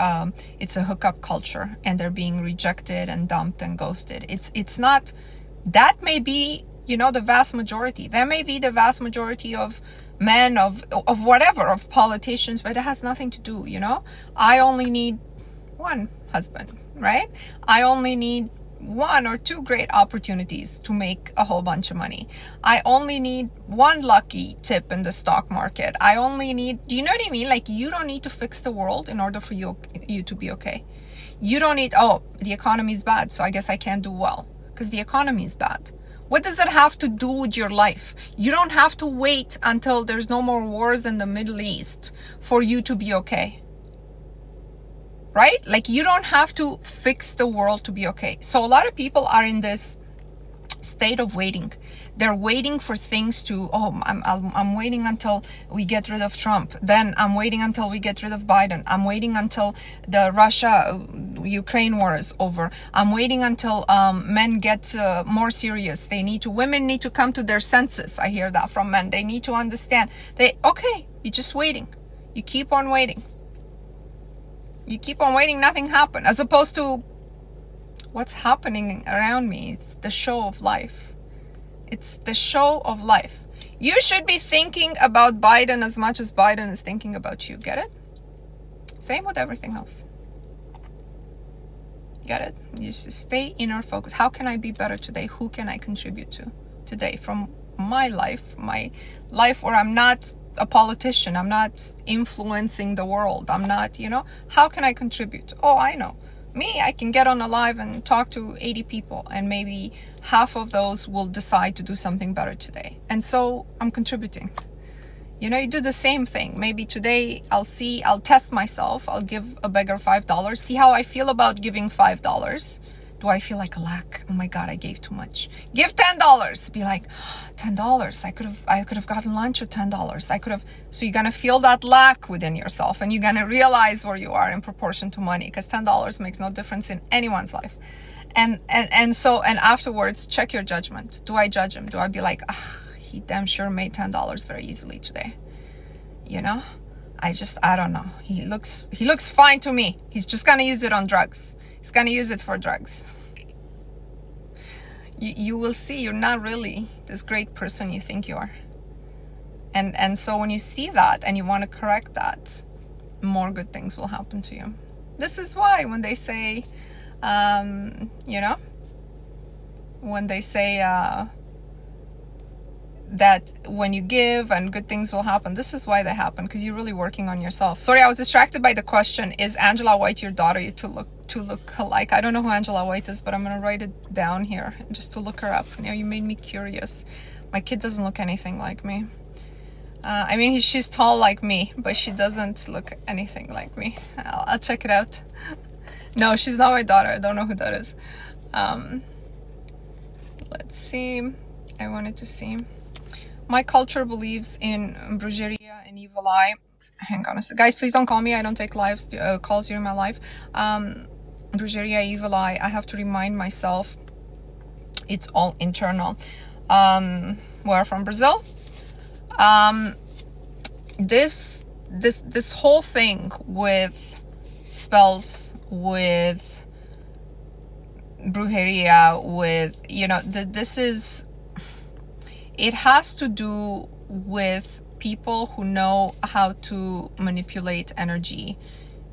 it's a hookup culture and they're being rejected and dumped and ghosted. It's not, that may be, you know, the vast majority. That may be the vast majority of men, of whatever, of politicians, but it has nothing to do, you know. I only need one husband, right? I only need one or two great opportunities to make a whole bunch of money. I only need one lucky tip in the stock market. I only need, do you know what I mean? Like, you don't need to fix the world in order for you to be okay. You don't need, oh, the economy is bad, so I guess I can't do well because the economy is bad. What does it have to do with your life? You don't have to wait until there's no more wars in the Middle East for you to be okay. Right? Like, you don't have to fix the world to be okay. So a lot of people are in this state of waiting. They're waiting for things to, oh, I'm waiting until we get rid of Trump. Then I'm waiting until we get rid of Biden. I'm waiting until the Russia-Ukraine war is over. I'm waiting until men get more serious. Women need to come to their senses. I hear that from men. They need to understand. Okay, you're just waiting. You keep on waiting. You keep on waiting, nothing happens. As opposed to what's happening around me. It's the show of life. It's the show of life. You should be thinking about Biden as much as Biden is thinking about you. Get it? Same with everything else. Get it? You just stay inner focus. How can I be better today? Who can I contribute to today from my life where I'm not a politician, I'm not influencing the world, I'm not, you know, how can I contribute? Oh, I know. Me, I can get on a live and talk to 80 people and maybe half of those will decide to do something better today. And so I'm contributing. You know, you do the same thing. Maybe today I'll test myself. I'll give a beggar $5. See how I feel about giving $5. Do I feel like a lack? Oh my God, I gave too much. Give $10. Be like, $10. I could have gotten lunch with $10. I could have. So you're gonna feel that lack within yourself, and you're gonna realize where you are in proportion to money, because $10 makes no difference in anyone's life. And afterwards, check your judgment. Do I judge him? Do I be like, he damn sure made $10 very easily today? You know, I don't know. He looks fine to me. He's just gonna use it on drugs. He's gonna use it for drugs. You will see you're not really this great person you think you are. And so when you see that and you want to correct that, more good things will happen to you. This is why when they say, you know, when they say that when you give and good things will happen, this is why they happen, because you're really working on yourself. Sorry, I was distracted by the question, is Angela White your daughter? You to look alike. I don't know who Angela White is, but I'm gonna write it down here just to look her up. Now you made me curious. My kid doesn't look anything like me. I mean, she's tall like me, but she doesn't look anything like me. I'll check it out. No, she's not my daughter. I don't know who that is. Let's see. I wanted to see. My culture believes in brujeria and evil eye. Hang on a second. Guys, please don't call me. I don't take calls during my life. Brujeria, evil eye. I have to remind myself it's all internal. We're from Brazil. This whole thing with spells, with brujeria, with, you know, it has to do with people who know how to manipulate energy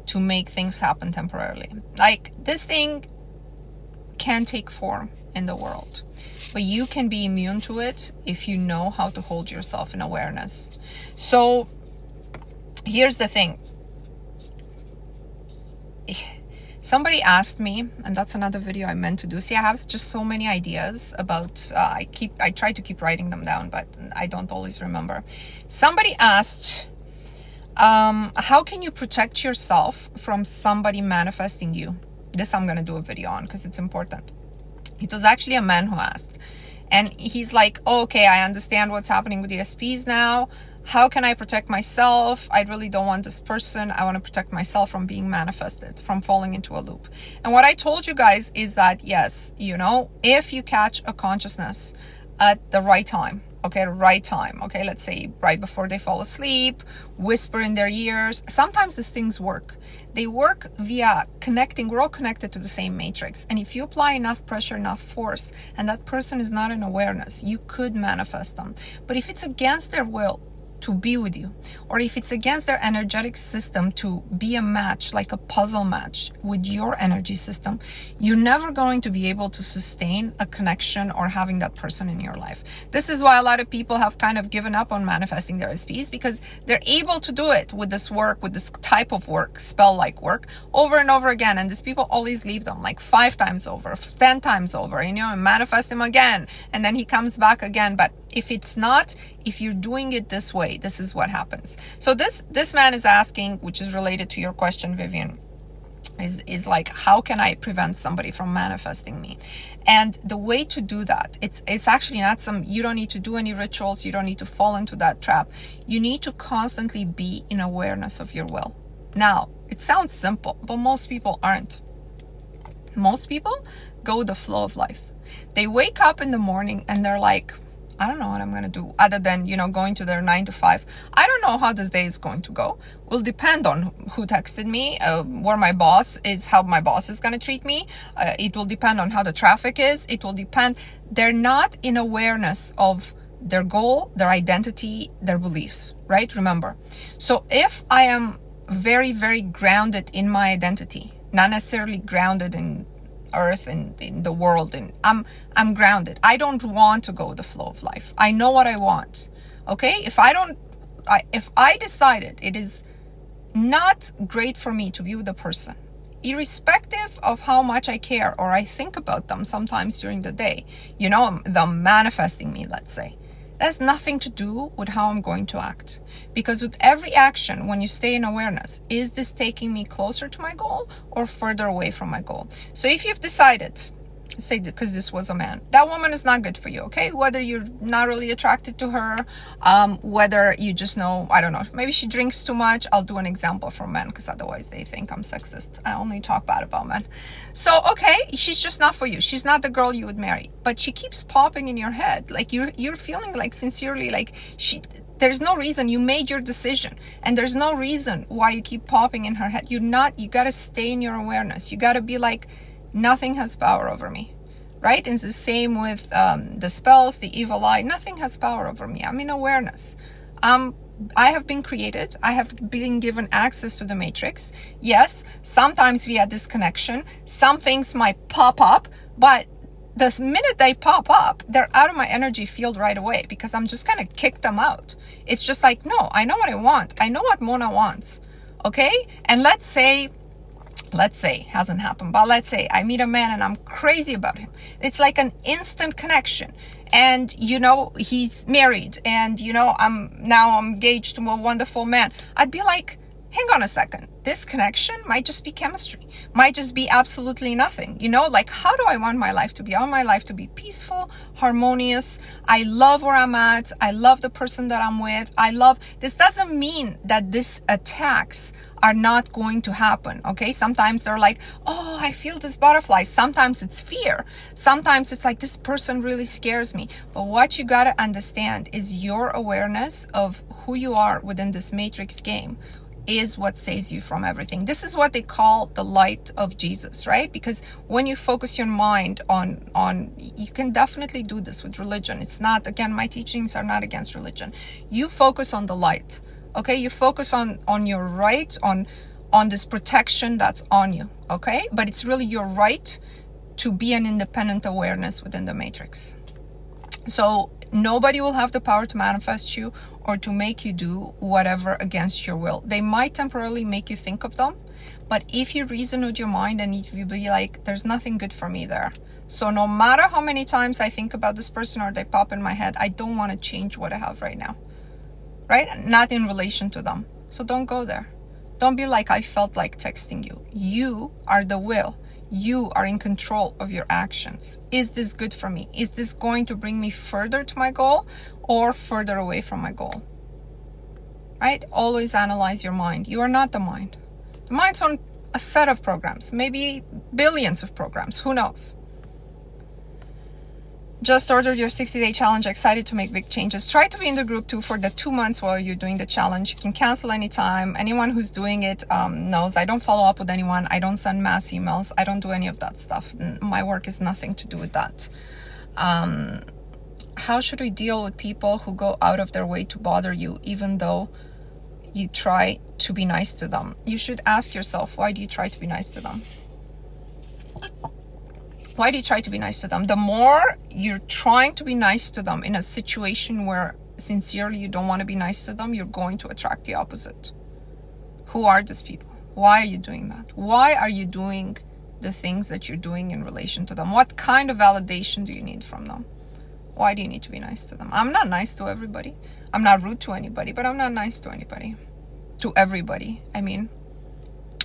to make things happen temporarily. Like, this thing can take form in the world, but you can be immune to it if you know how to hold yourself in awareness. So here's the thing. Somebody asked me, and that's another video I meant to do. See, I have just so many ideas about, I try to keep writing them down, but I don't always remember. Somebody asked, how can you protect yourself from somebody manifesting you? This I'm going to do a video on because it's important. It was actually a man who asked, and he's like, oh, okay, I understand what's happening with the SPs now. How can I protect myself? I really don't want this person. I want to protect myself from being manifested, from falling into a loop. And what I told you guys is that, yes, you know, if you catch a consciousness at the right time, okay, let's say right before they fall asleep, whisper in their ears. Sometimes these things work. They work via connecting. We're all connected to the same matrix. And if you apply enough pressure, enough force, and that person is not in awareness, you could manifest them. But if it's against their will to be with you, or if it's against their energetic system to be a match, like a puzzle match with your energy system, you're never going to be able to sustain a connection or having that person in your life. This is why a lot of people have kind of given up on manifesting their SPs, because they're able to do it with this work, with this type of work, spell-like work, over and over again. And these people always leave them like 5 times over, 10 times over, you know, and manifest him again. And then he comes back again. But if you're doing it this way, this is what happens. So this man is asking, which is related to your question, Vivian, is like, how can I prevent somebody from manifesting me? And the way to do that, it's actually not you don't need to do any rituals. You don't need to fall into that trap. You need to constantly be in awareness of your will. Now, it sounds simple, but most people aren't. Most people go with the flow of life. They wake up in the morning and they're like, I don't know what I'm going to do other than, you know, going to their 9 to 5. I don't know how this day is going to go. Will depend on who texted me, where my boss is, how my boss is going to treat me. It will depend on how the traffic is. It will depend. They're not in awareness of their goal, their identity, their beliefs, right? Remember. So if I am very, very grounded in my identity, not necessarily grounded in earth and in the world, and I'm grounded. I don't want to go with the flow of life. I know what I want. Okay? If I decided it is not great for me to be with a person, irrespective of how much I care or I think about them sometimes during the day, you know, them manifesting me, let's say, That has nothing to do with how I'm going to act. Because with every action, when you stay in awareness, is this taking me closer to my goal or further away from my goal? So if you've decided, say, because this was a man, that woman is not good for you, okay? Whether you're not really attracted to her, whether you just know, I don't know, maybe she drinks too much. I'll do an example for men, because otherwise they think I'm sexist. I only talk bad about men. So, okay, she's just not for you. She's not the girl you would marry. But she keeps popping in your head. Like you're feeling like sincerely, like there's no reason. You made your decision, and there's no reason why you keep popping in her head. You got to stay in your awareness. You got to be like, nothing has power over me, right? And it's the same with the spells, the evil eye. Nothing has power over me. I'm in awareness. I have been created. I have been given access to the matrix. Yes, sometimes via disconnection, some things might pop up, but the minute they pop up, they're out of my energy field right away, because I'm just going to kick them out. It's just like, no, I know what I want. I know what Mona wants. Okay? And let's say, hasn't happened, but let's say I meet a man and I'm crazy about him. It's like an instant connection. And, he's married, and, I'm now engaged to a wonderful man. I'd be like, hang on a second. This connection might just be chemistry, might just be absolutely nothing. Like, how do I want my life to be? I want my life to be peaceful, harmonious. I love where I'm at. I love the person that I'm with. This doesn't mean that these attacks are not going to happen. Okay. Sometimes they're like, oh, I feel this butterfly. Sometimes it's fear. Sometimes it's like, this person really scares me. But what you got to understand is your awareness of who you are within this matrix game is what saves you from everything. This is what they call the light of Jesus, right? Because when you focus your mind on you can definitely do this with religion. It's not, again, my teachings are not against religion. You focus on the light, okay? You focus on your right, on this protection that's on you, okay? But it's really your right to be an independent awareness within the matrix. So nobody will have the power to manifest you or to make you do whatever against your will. They might temporarily make you think of them, but if you reason with your mind and if you be like, there's nothing good for me there. So no matter how many times I think about this person or they pop in my head, I don't want to change what I have right now, right? Not in relation to them. So don't go there. Don't be like, I felt like texting you. You are the will. You are in control of your actions. Is this good for me? Is this going to bring me further to my goal or further away from my goal? Right? Always analyze your mind. You are not the mind. The mind's on a set of programs, maybe billions of programs. Who knows? Just ordered your 60-day challenge. Excited to make big changes. Try to be in the group too for the 2 months while you're doing the challenge. You can cancel anytime. Anyone who's doing it knows I don't follow up with anyone. I don't send mass emails. I don't do any of that stuff. My work is nothing to do with that. How should we deal with people who go out of their way to bother you, even though you try to be nice to them? You should ask yourself, why do you try to be nice to them? Why do you try to be nice to them? The more you're trying to be nice to them in a situation where sincerely you don't want to be nice to them, you're going to attract the opposite. Who are these people? Why are you doing that? Why are you doing the things that you're doing in relation to them? What kind of validation do you need from them? Why do you need to be nice to them? I'm not nice to everybody. I'm not rude to anybody, but I'm not nice to anybody. To everybody. I mean,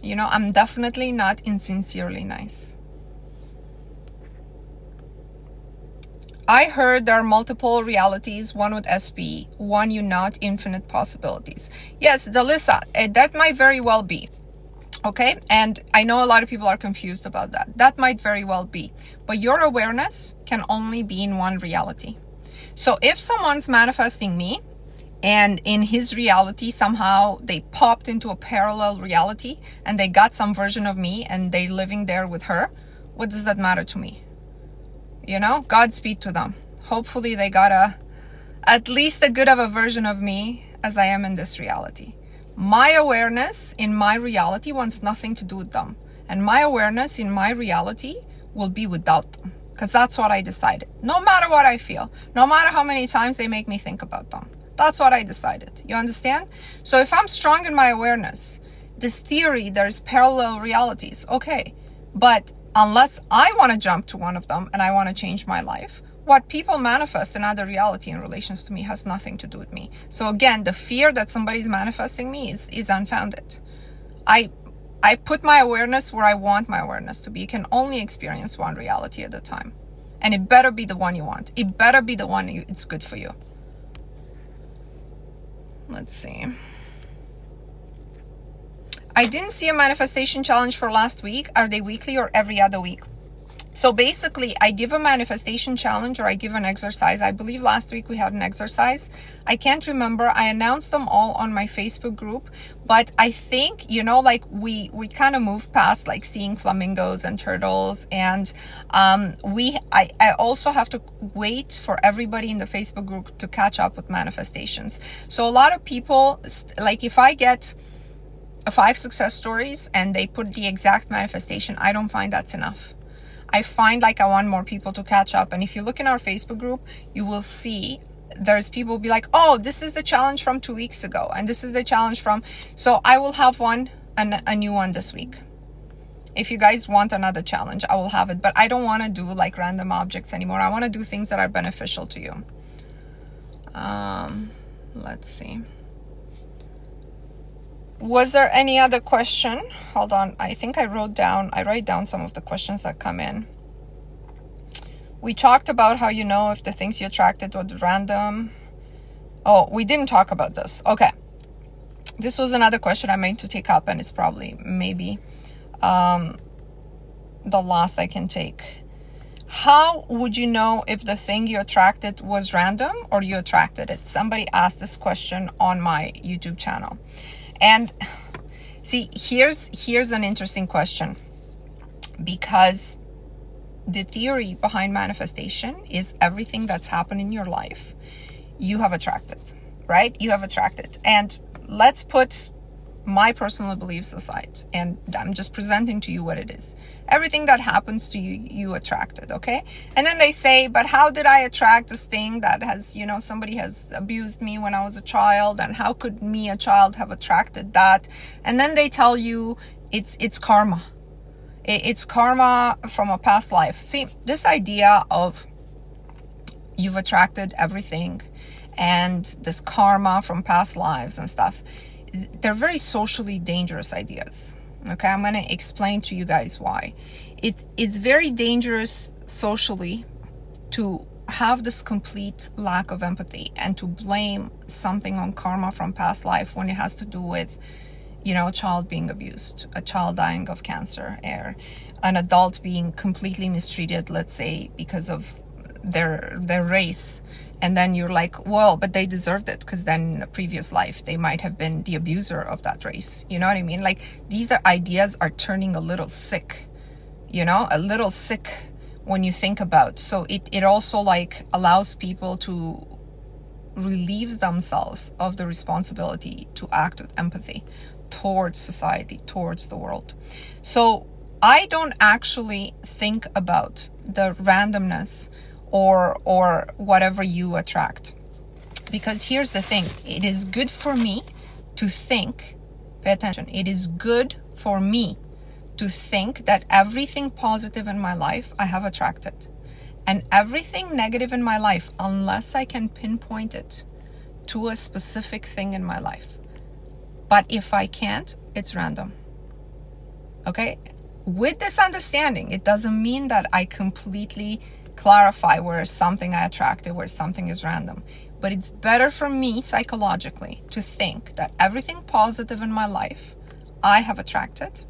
I'm definitely not insincerely nice. I heard there are multiple realities, one with SP, one you not, infinite possibilities. Yes, Delissa, that might very well be. Okay, and I know a lot of people are confused about that. That might very well be. But your awareness can only be in one reality. So if someone's manifesting me, and in his reality, somehow they popped into a parallel reality, and they got some version of me, and they living there with her, what does that matter to me? Godspeed to them. Hopefully they got at least a good of a version of me as I am in this reality. My awareness in my reality wants nothing to do with them. And my awareness in my reality will be without them. Because that's what I decided. No matter what I feel. No matter how many times they make me think about them. That's what I decided. You understand? So if I'm strong in my awareness, this theory, there's parallel realities. Okay. But unless I want to jump to one of them and I want to change my life, what people manifest in other reality in relations to me has nothing to do with me. So again, the fear that somebody's manifesting me is unfounded. I put my awareness where I want my awareness to be. You can only experience one reality at a time. And it better be the one you want. It better be the one it's good for you. Let's see. I didn't see a manifestation challenge for last week. Are they weekly or every other week? So basically, I give a manifestation challenge or I give an exercise. I believe last week we had an exercise. I can't remember. I announced them all on my Facebook group. But I think, like we kind of moved past like seeing flamingos and turtles. And I also have to wait for everybody in the Facebook group to catch up with manifestations. So a lot of people, like if I get 5 success stories and they put the exact manifestation, I don't find that's enough. I find like I want more people to catch up. And if you look in our Facebook group, you will see there's people will be like, oh, this is the challenge from 2 weeks ago. And this is the challenge from, so I will have one and a new one this week. If you guys want another challenge, I will have it. But I don't want to do like random objects anymore. I want to do things that are beneficial to you. Let's see. Was there any other question? Hold on. I think I write down some of the questions that come in. We talked about how you know if the things you attracted were random. Oh, we didn't talk about this. Okay. This was another question I meant to take up, and it's probably maybe the last I can take. How would you know if the thing you attracted was random or you attracted it? Somebody asked this question on my YouTube channel. And see, here's an interesting question, because the theory behind manifestation is everything that's happened in your life, you have attracted, right? You have attracted. And let's put my personal beliefs aside, and I'm just presenting to you what it is. Everything that happens to you, you attracted, okay? And then they say, but how did I attract this thing that has, somebody has abused me when I was a child, and how could me, a child, have attracted that? And then they tell you it's karma. It's karma from a past life. See, this idea of you've attracted everything and this karma from past lives and stuff, they're very socially dangerous ideas. Okay, I'm going to explain to you guys why. It's very dangerous socially to have this complete lack of empathy and to blame something on karma from past life when it has to do with, a child being abused, a child dying of cancer, or an adult being completely mistreated, let's say, because of their race. And then you're like, well, but they deserved it because then in a previous life, they might have been the abuser of that race. You know what I mean? Like, these ideas are turning a little sick, a little sick when you think about. So it also like allows people to relieve themselves of the responsibility to act with empathy towards society, towards the world. So I don't actually think about the randomness or whatever you attract, because here's the thing, it is good for me to think, pay attention, it is good for me to think that everything positive in my life I have attracted, and everything negative in my life, unless I can pinpoint it to a specific thing in my life. But if I can't, it's random. Okay, with this understanding, it doesn't mean that I completely clarify where something I attracted, where something is random. But it's better for me psychologically to think that everything positive in my life I have attracted,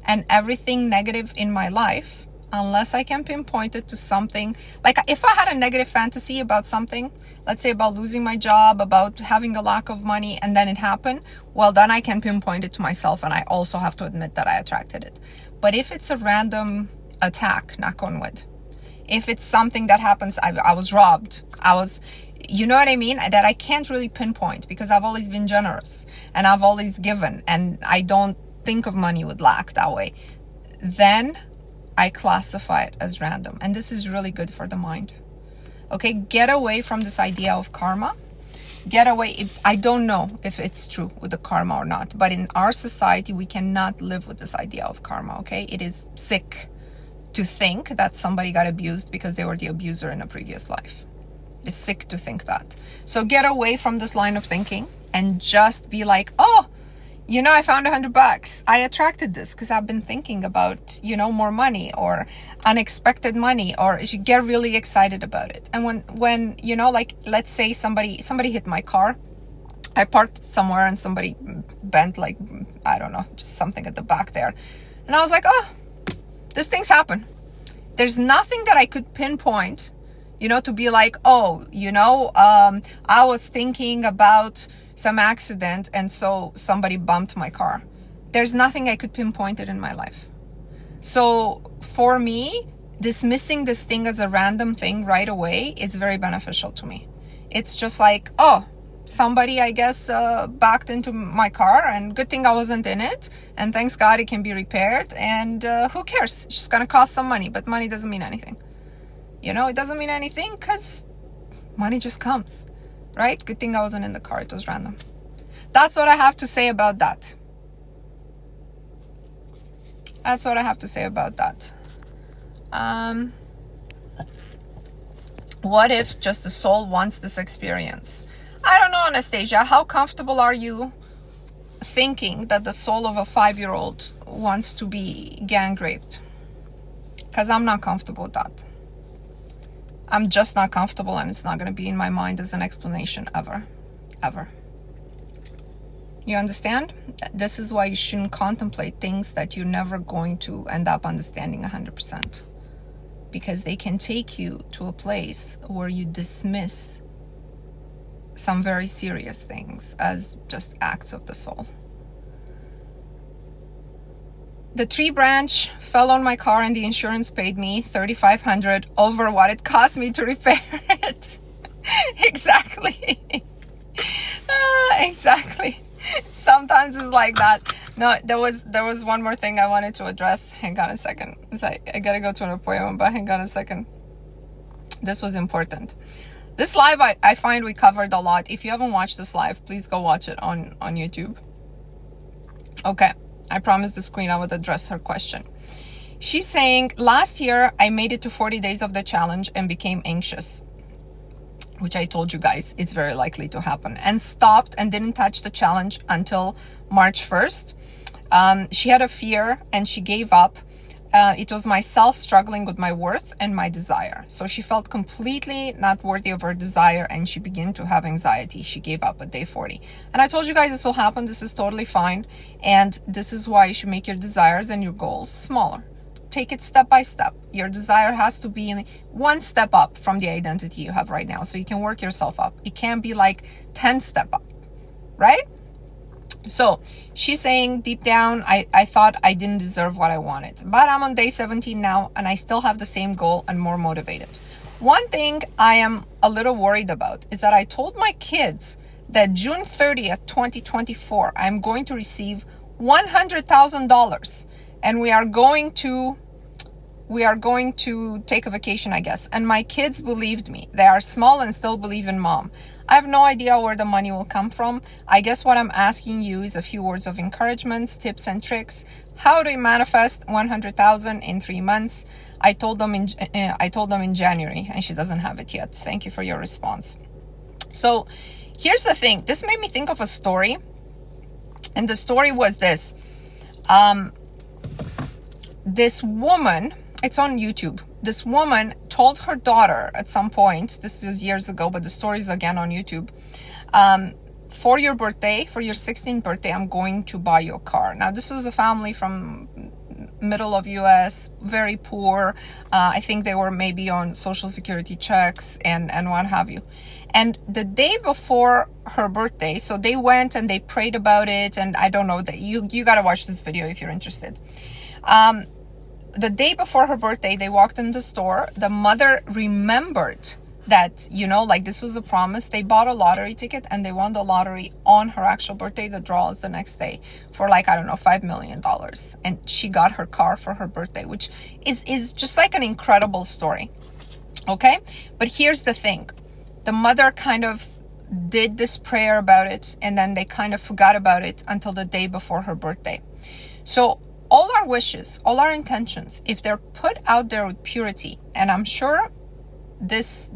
and everything negative in my life, unless I can pinpoint it to something. Like if I had a negative fantasy about something, let's say about losing my job, about having a lack of money, and then it happened, well, then I can pinpoint it to myself, and I also have to admit that I attracted it. But if it's a random attack, knock on wood, if it's something that happens, I was robbed, you know what I mean? That I can't really pinpoint because I've always been generous and I've always given, and I don't think of money with lack that way. Then I classify it as random. And this is really good for the mind. Okay, get away from this idea of karma. Get away. I don't know if it's true with the karma or not, but in our society, we cannot live with this idea of karma, okay? It is sick. to think that somebody got abused because they were the abuser in a previous life. It's sick to think that. So get away from this line of thinking and just be like, oh, you know, I found $100. I attracted this because I've been thinking about, you know, more money or unexpected money, or you get really excited about it. And when you know, like, let's say somebody hit my car. I parked somewhere and somebody bent, like, I don't know, just something at the back there. And I was like, oh, these things happen. There's nothing that I could pinpoint, you know, to be like, oh, you know, I was thinking about some accident and so somebody bumped my car. There's nothing I could pinpoint it in my life. So for me, dismissing this thing as a random thing right away is very beneficial to me. It's just like, oh, somebody, I guess, backed into my car, and good thing I wasn't in it, and thanks God it can be repaired, and who cares? It's just gonna cost some money, but money doesn't mean anything. You know, it doesn't mean anything because money just comes, right? Good thing I wasn't in the car, it was random. That's what I have to say about that. That's what I have to say about that. What if just the soul wants this experience? I don't know, Anastasia. How comfortable are you thinking that the soul of a 5-year-old wants to be gang raped? Because I'm not comfortable with that. I'm just not comfortable, and it's not going to be in my mind as an explanation ever. Ever. You understand? This is why you shouldn't contemplate things that you're never going to end up understanding 100%. Because they can take you to a place where you dismiss some very serious things as just acts of the soul. The tree branch fell on my car and the insurance paid me $3,500 over what it cost me to repair it. Exactly. Exactly. Sometimes it's like that. No, there was one more thing I wanted to address. Hang on a second. It's like, I gotta go to an appointment, but hang on a second. This was important. This live, I find we covered a lot. If you haven't watched this live, please go watch it on YouTube. Okay, I promised the screen I would address her question. She's saying, last year, I made it to 40 days of the challenge and became anxious, which I told you guys is very likely to happen, and stopped and didn't touch the challenge until March 1st. She had a fear and she gave up. It was myself struggling with my worth and my desire. So she felt completely not worthy of her desire and she began to have anxiety. She gave up at day 40. And I told you guys this will happen. This is totally fine. And this is why you should make your desires and your goals smaller. Take it step by step. Your desire has to be one step up from the identity you have right now, so you can work yourself up. It can't be like 10 step up, right? So she's saying, deep down, I thought I didn't deserve what I wanted, but I'm on day 17 now and I still have the same goal and more motivated. One thing I am a little worried about is that I told my kids that June 30th, 2024, I'm going to receive $100,000 and we are going to take a vacation, I guess. And my kids believed me. They are small and still believe in mom. I have no idea where the money will come from. I guess what I'm asking you is a few words of encouragements, tips and tricks. How do you manifest 100,000 in 3 months? I told them in January and she doesn't have it yet. Thank you for your response. So here's the thing. This made me think of a story. And the story was this. This woman, it's on YouTube. This woman told her daughter at some point, this was years ago, but the story is again on YouTube. For your birthday, for your 16th birthday, I'm going to buy you a car. Now, this was a family from middle of US, very poor. I think they were maybe on social security checks and what have you. And the day before her birthday, so they went and they prayed about it. And I don't know, that you got to watch this video if you're interested. The day before her birthday, they walked in the store. The mother remembered that, you know, like this was a promise. They bought a lottery ticket and they won the lottery on her actual birthday. The draw is the next day for like, I don't know, $5 million. And she got her car for her birthday, which is just like an incredible story. Okay. But here's the thing. The mother kind of did this prayer about it and then they kind of forgot about it until the day before her birthday. So all our wishes, all our intentions, if they're put out there with purity, and I'm sure this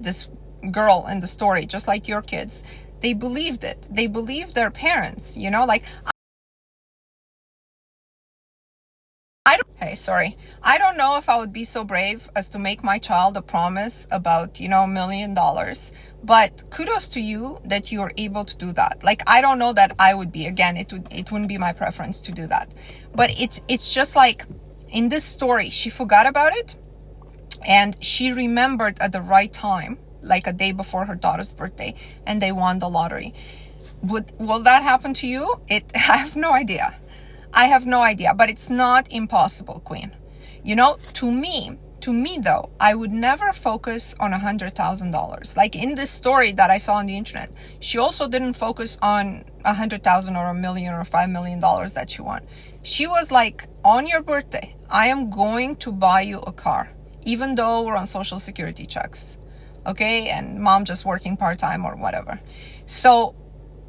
girl in the story, just like your kids, they believed it. They believed their parents, you know, like, I don't know if I would be so brave as to make my child a promise about, you know, $1 million, but kudos to you that you're able to do that. Like, I don't know that I would be. Again, it wouldn't be my preference to do that. But it's just like in this story, she forgot about it and she remembered at the right time, like a day before her daughter's birthday, and they won the lottery. Will that happen to you? I have no idea. I have no idea, but it's not impossible, Queen. You know, to me though, I would never focus on $100,000. Like in this story that I saw on the internet, she also didn't focus on 100,000 or $1 million or $5 million that she won. She was like, on your birthday, I am going to buy you a car, even though we're on social security checks, okay? And mom just working part-time or whatever. So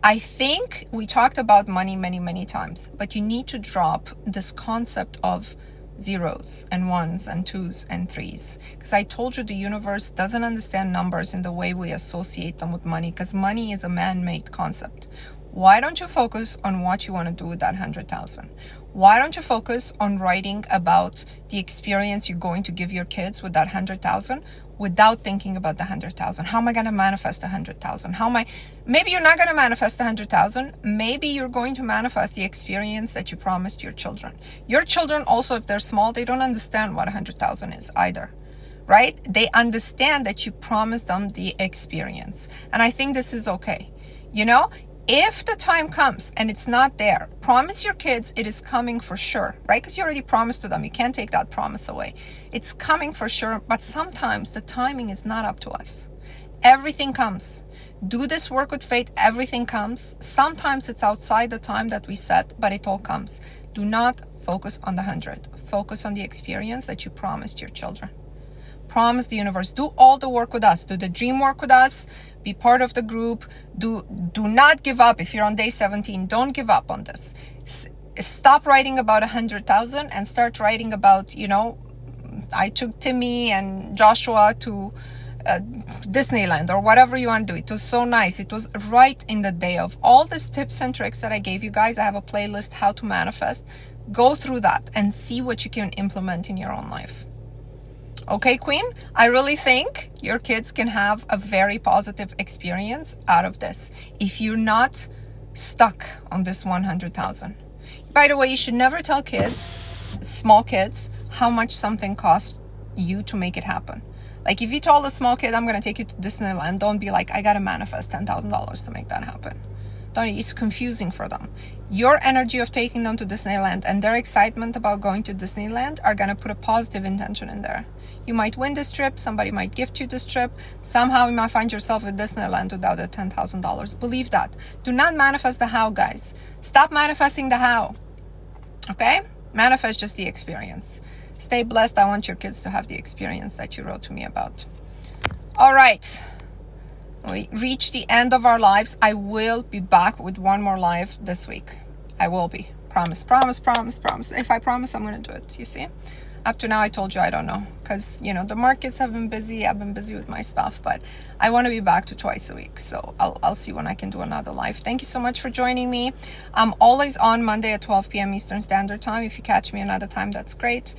I think we talked about money many times, but you need to drop this concept of zeros and ones and twos and threes, because I told you the universe doesn't understand numbers in the way we associate them with money, because money is a man-made concept. Why don't you focus on what you want to do with that 100,000? Why don't you focus on writing about the experience you're going to give your kids with that 100,000 without thinking about the 100,000? How am I going to manifest 100,000? Maybe you're not going to manifest 100,000. Maybe you're going to manifest the experience that you promised your children. Your children also, if they're small, they don't understand what 100,000 is either, right? They understand that you promised them the experience. And I think this is okay. You know, if the time comes and it's not there, promise your kids it is coming for sure, right? Because you already promised to them. You can't take that promise away. It's coming for sure, but sometimes the timing is not up to us. Everything comes. Do this work with faith. Everything comes. Sometimes it's outside the time that we set, but it all comes. Do not focus on the 100. Focus on the experience that you promised your children. Promise the universe. Do all the work with us. Do the dream work with us. Be part of the group. Do not give up. If you're on day 17, don't give up on this. Stop writing about 100,000 and start writing about, you know, I took Timmy and Joshua to Disneyland or whatever you want to do. It was so nice. It was right in the day of all these tips and tricks that I gave you guys. I have a playlist, How to Manifest. Go through that and see what you can implement in your own life. Okay, Queen, I really think your kids can have a very positive experience out of this if you're not stuck on this 100,000. By the way, you should never tell kids, small kids, how much something costs you to make it happen. Like if you told a small kid, I'm going to take you to Disneyland, don't be like, I got to manifest $10,000 to make that happen. It's confusing for them. Your energy of taking them to Disneyland and their excitement about going to Disneyland are going to put a positive intention in there. You might win this trip. Somebody might gift you this trip. Somehow you might find yourself at Disneyland without the $10,000. Believe that. Do not manifest the how, guys. Stop manifesting the how. Okay? Manifest just the experience. Stay blessed. I want your kids to have the experience that you wrote to me about. All right. We reach the end of our lives. I will be back with one more live this week. I will be. Promise. If I promise, I'm going to do it. You see? Up to now, I told you I don't know. Because, you know, the markets have been busy. I've been busy with my stuff. But I want to be back to twice a week. So I'll see when I can do another live. Thank you so much for joining me. I'm always on Monday at 12 p.m. Eastern Standard Time. If you catch me another time, that's great.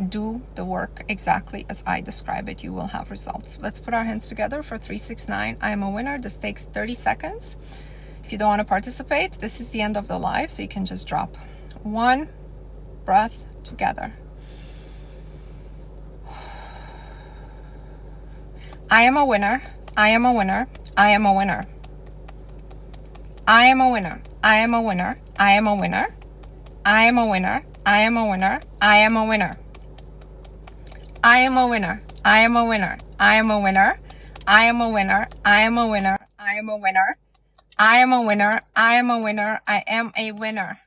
Do the work exactly as I describe it. You will have results. Let's put our hands together for 369. I am a winner. This takes 30 seconds. If you don't want to participate, this is the end of the live, so you can just drop one breath together. I am a winner. I am a winner. I am a winner. I am a winner. I am a winner. I am a winner. I am a winner. I am a winner. I am a winner. I am a winner. I am a winner. I am a winner. I am a winner. I am a winner. I am a winner. I am a winner. I am a winner. I am a winner.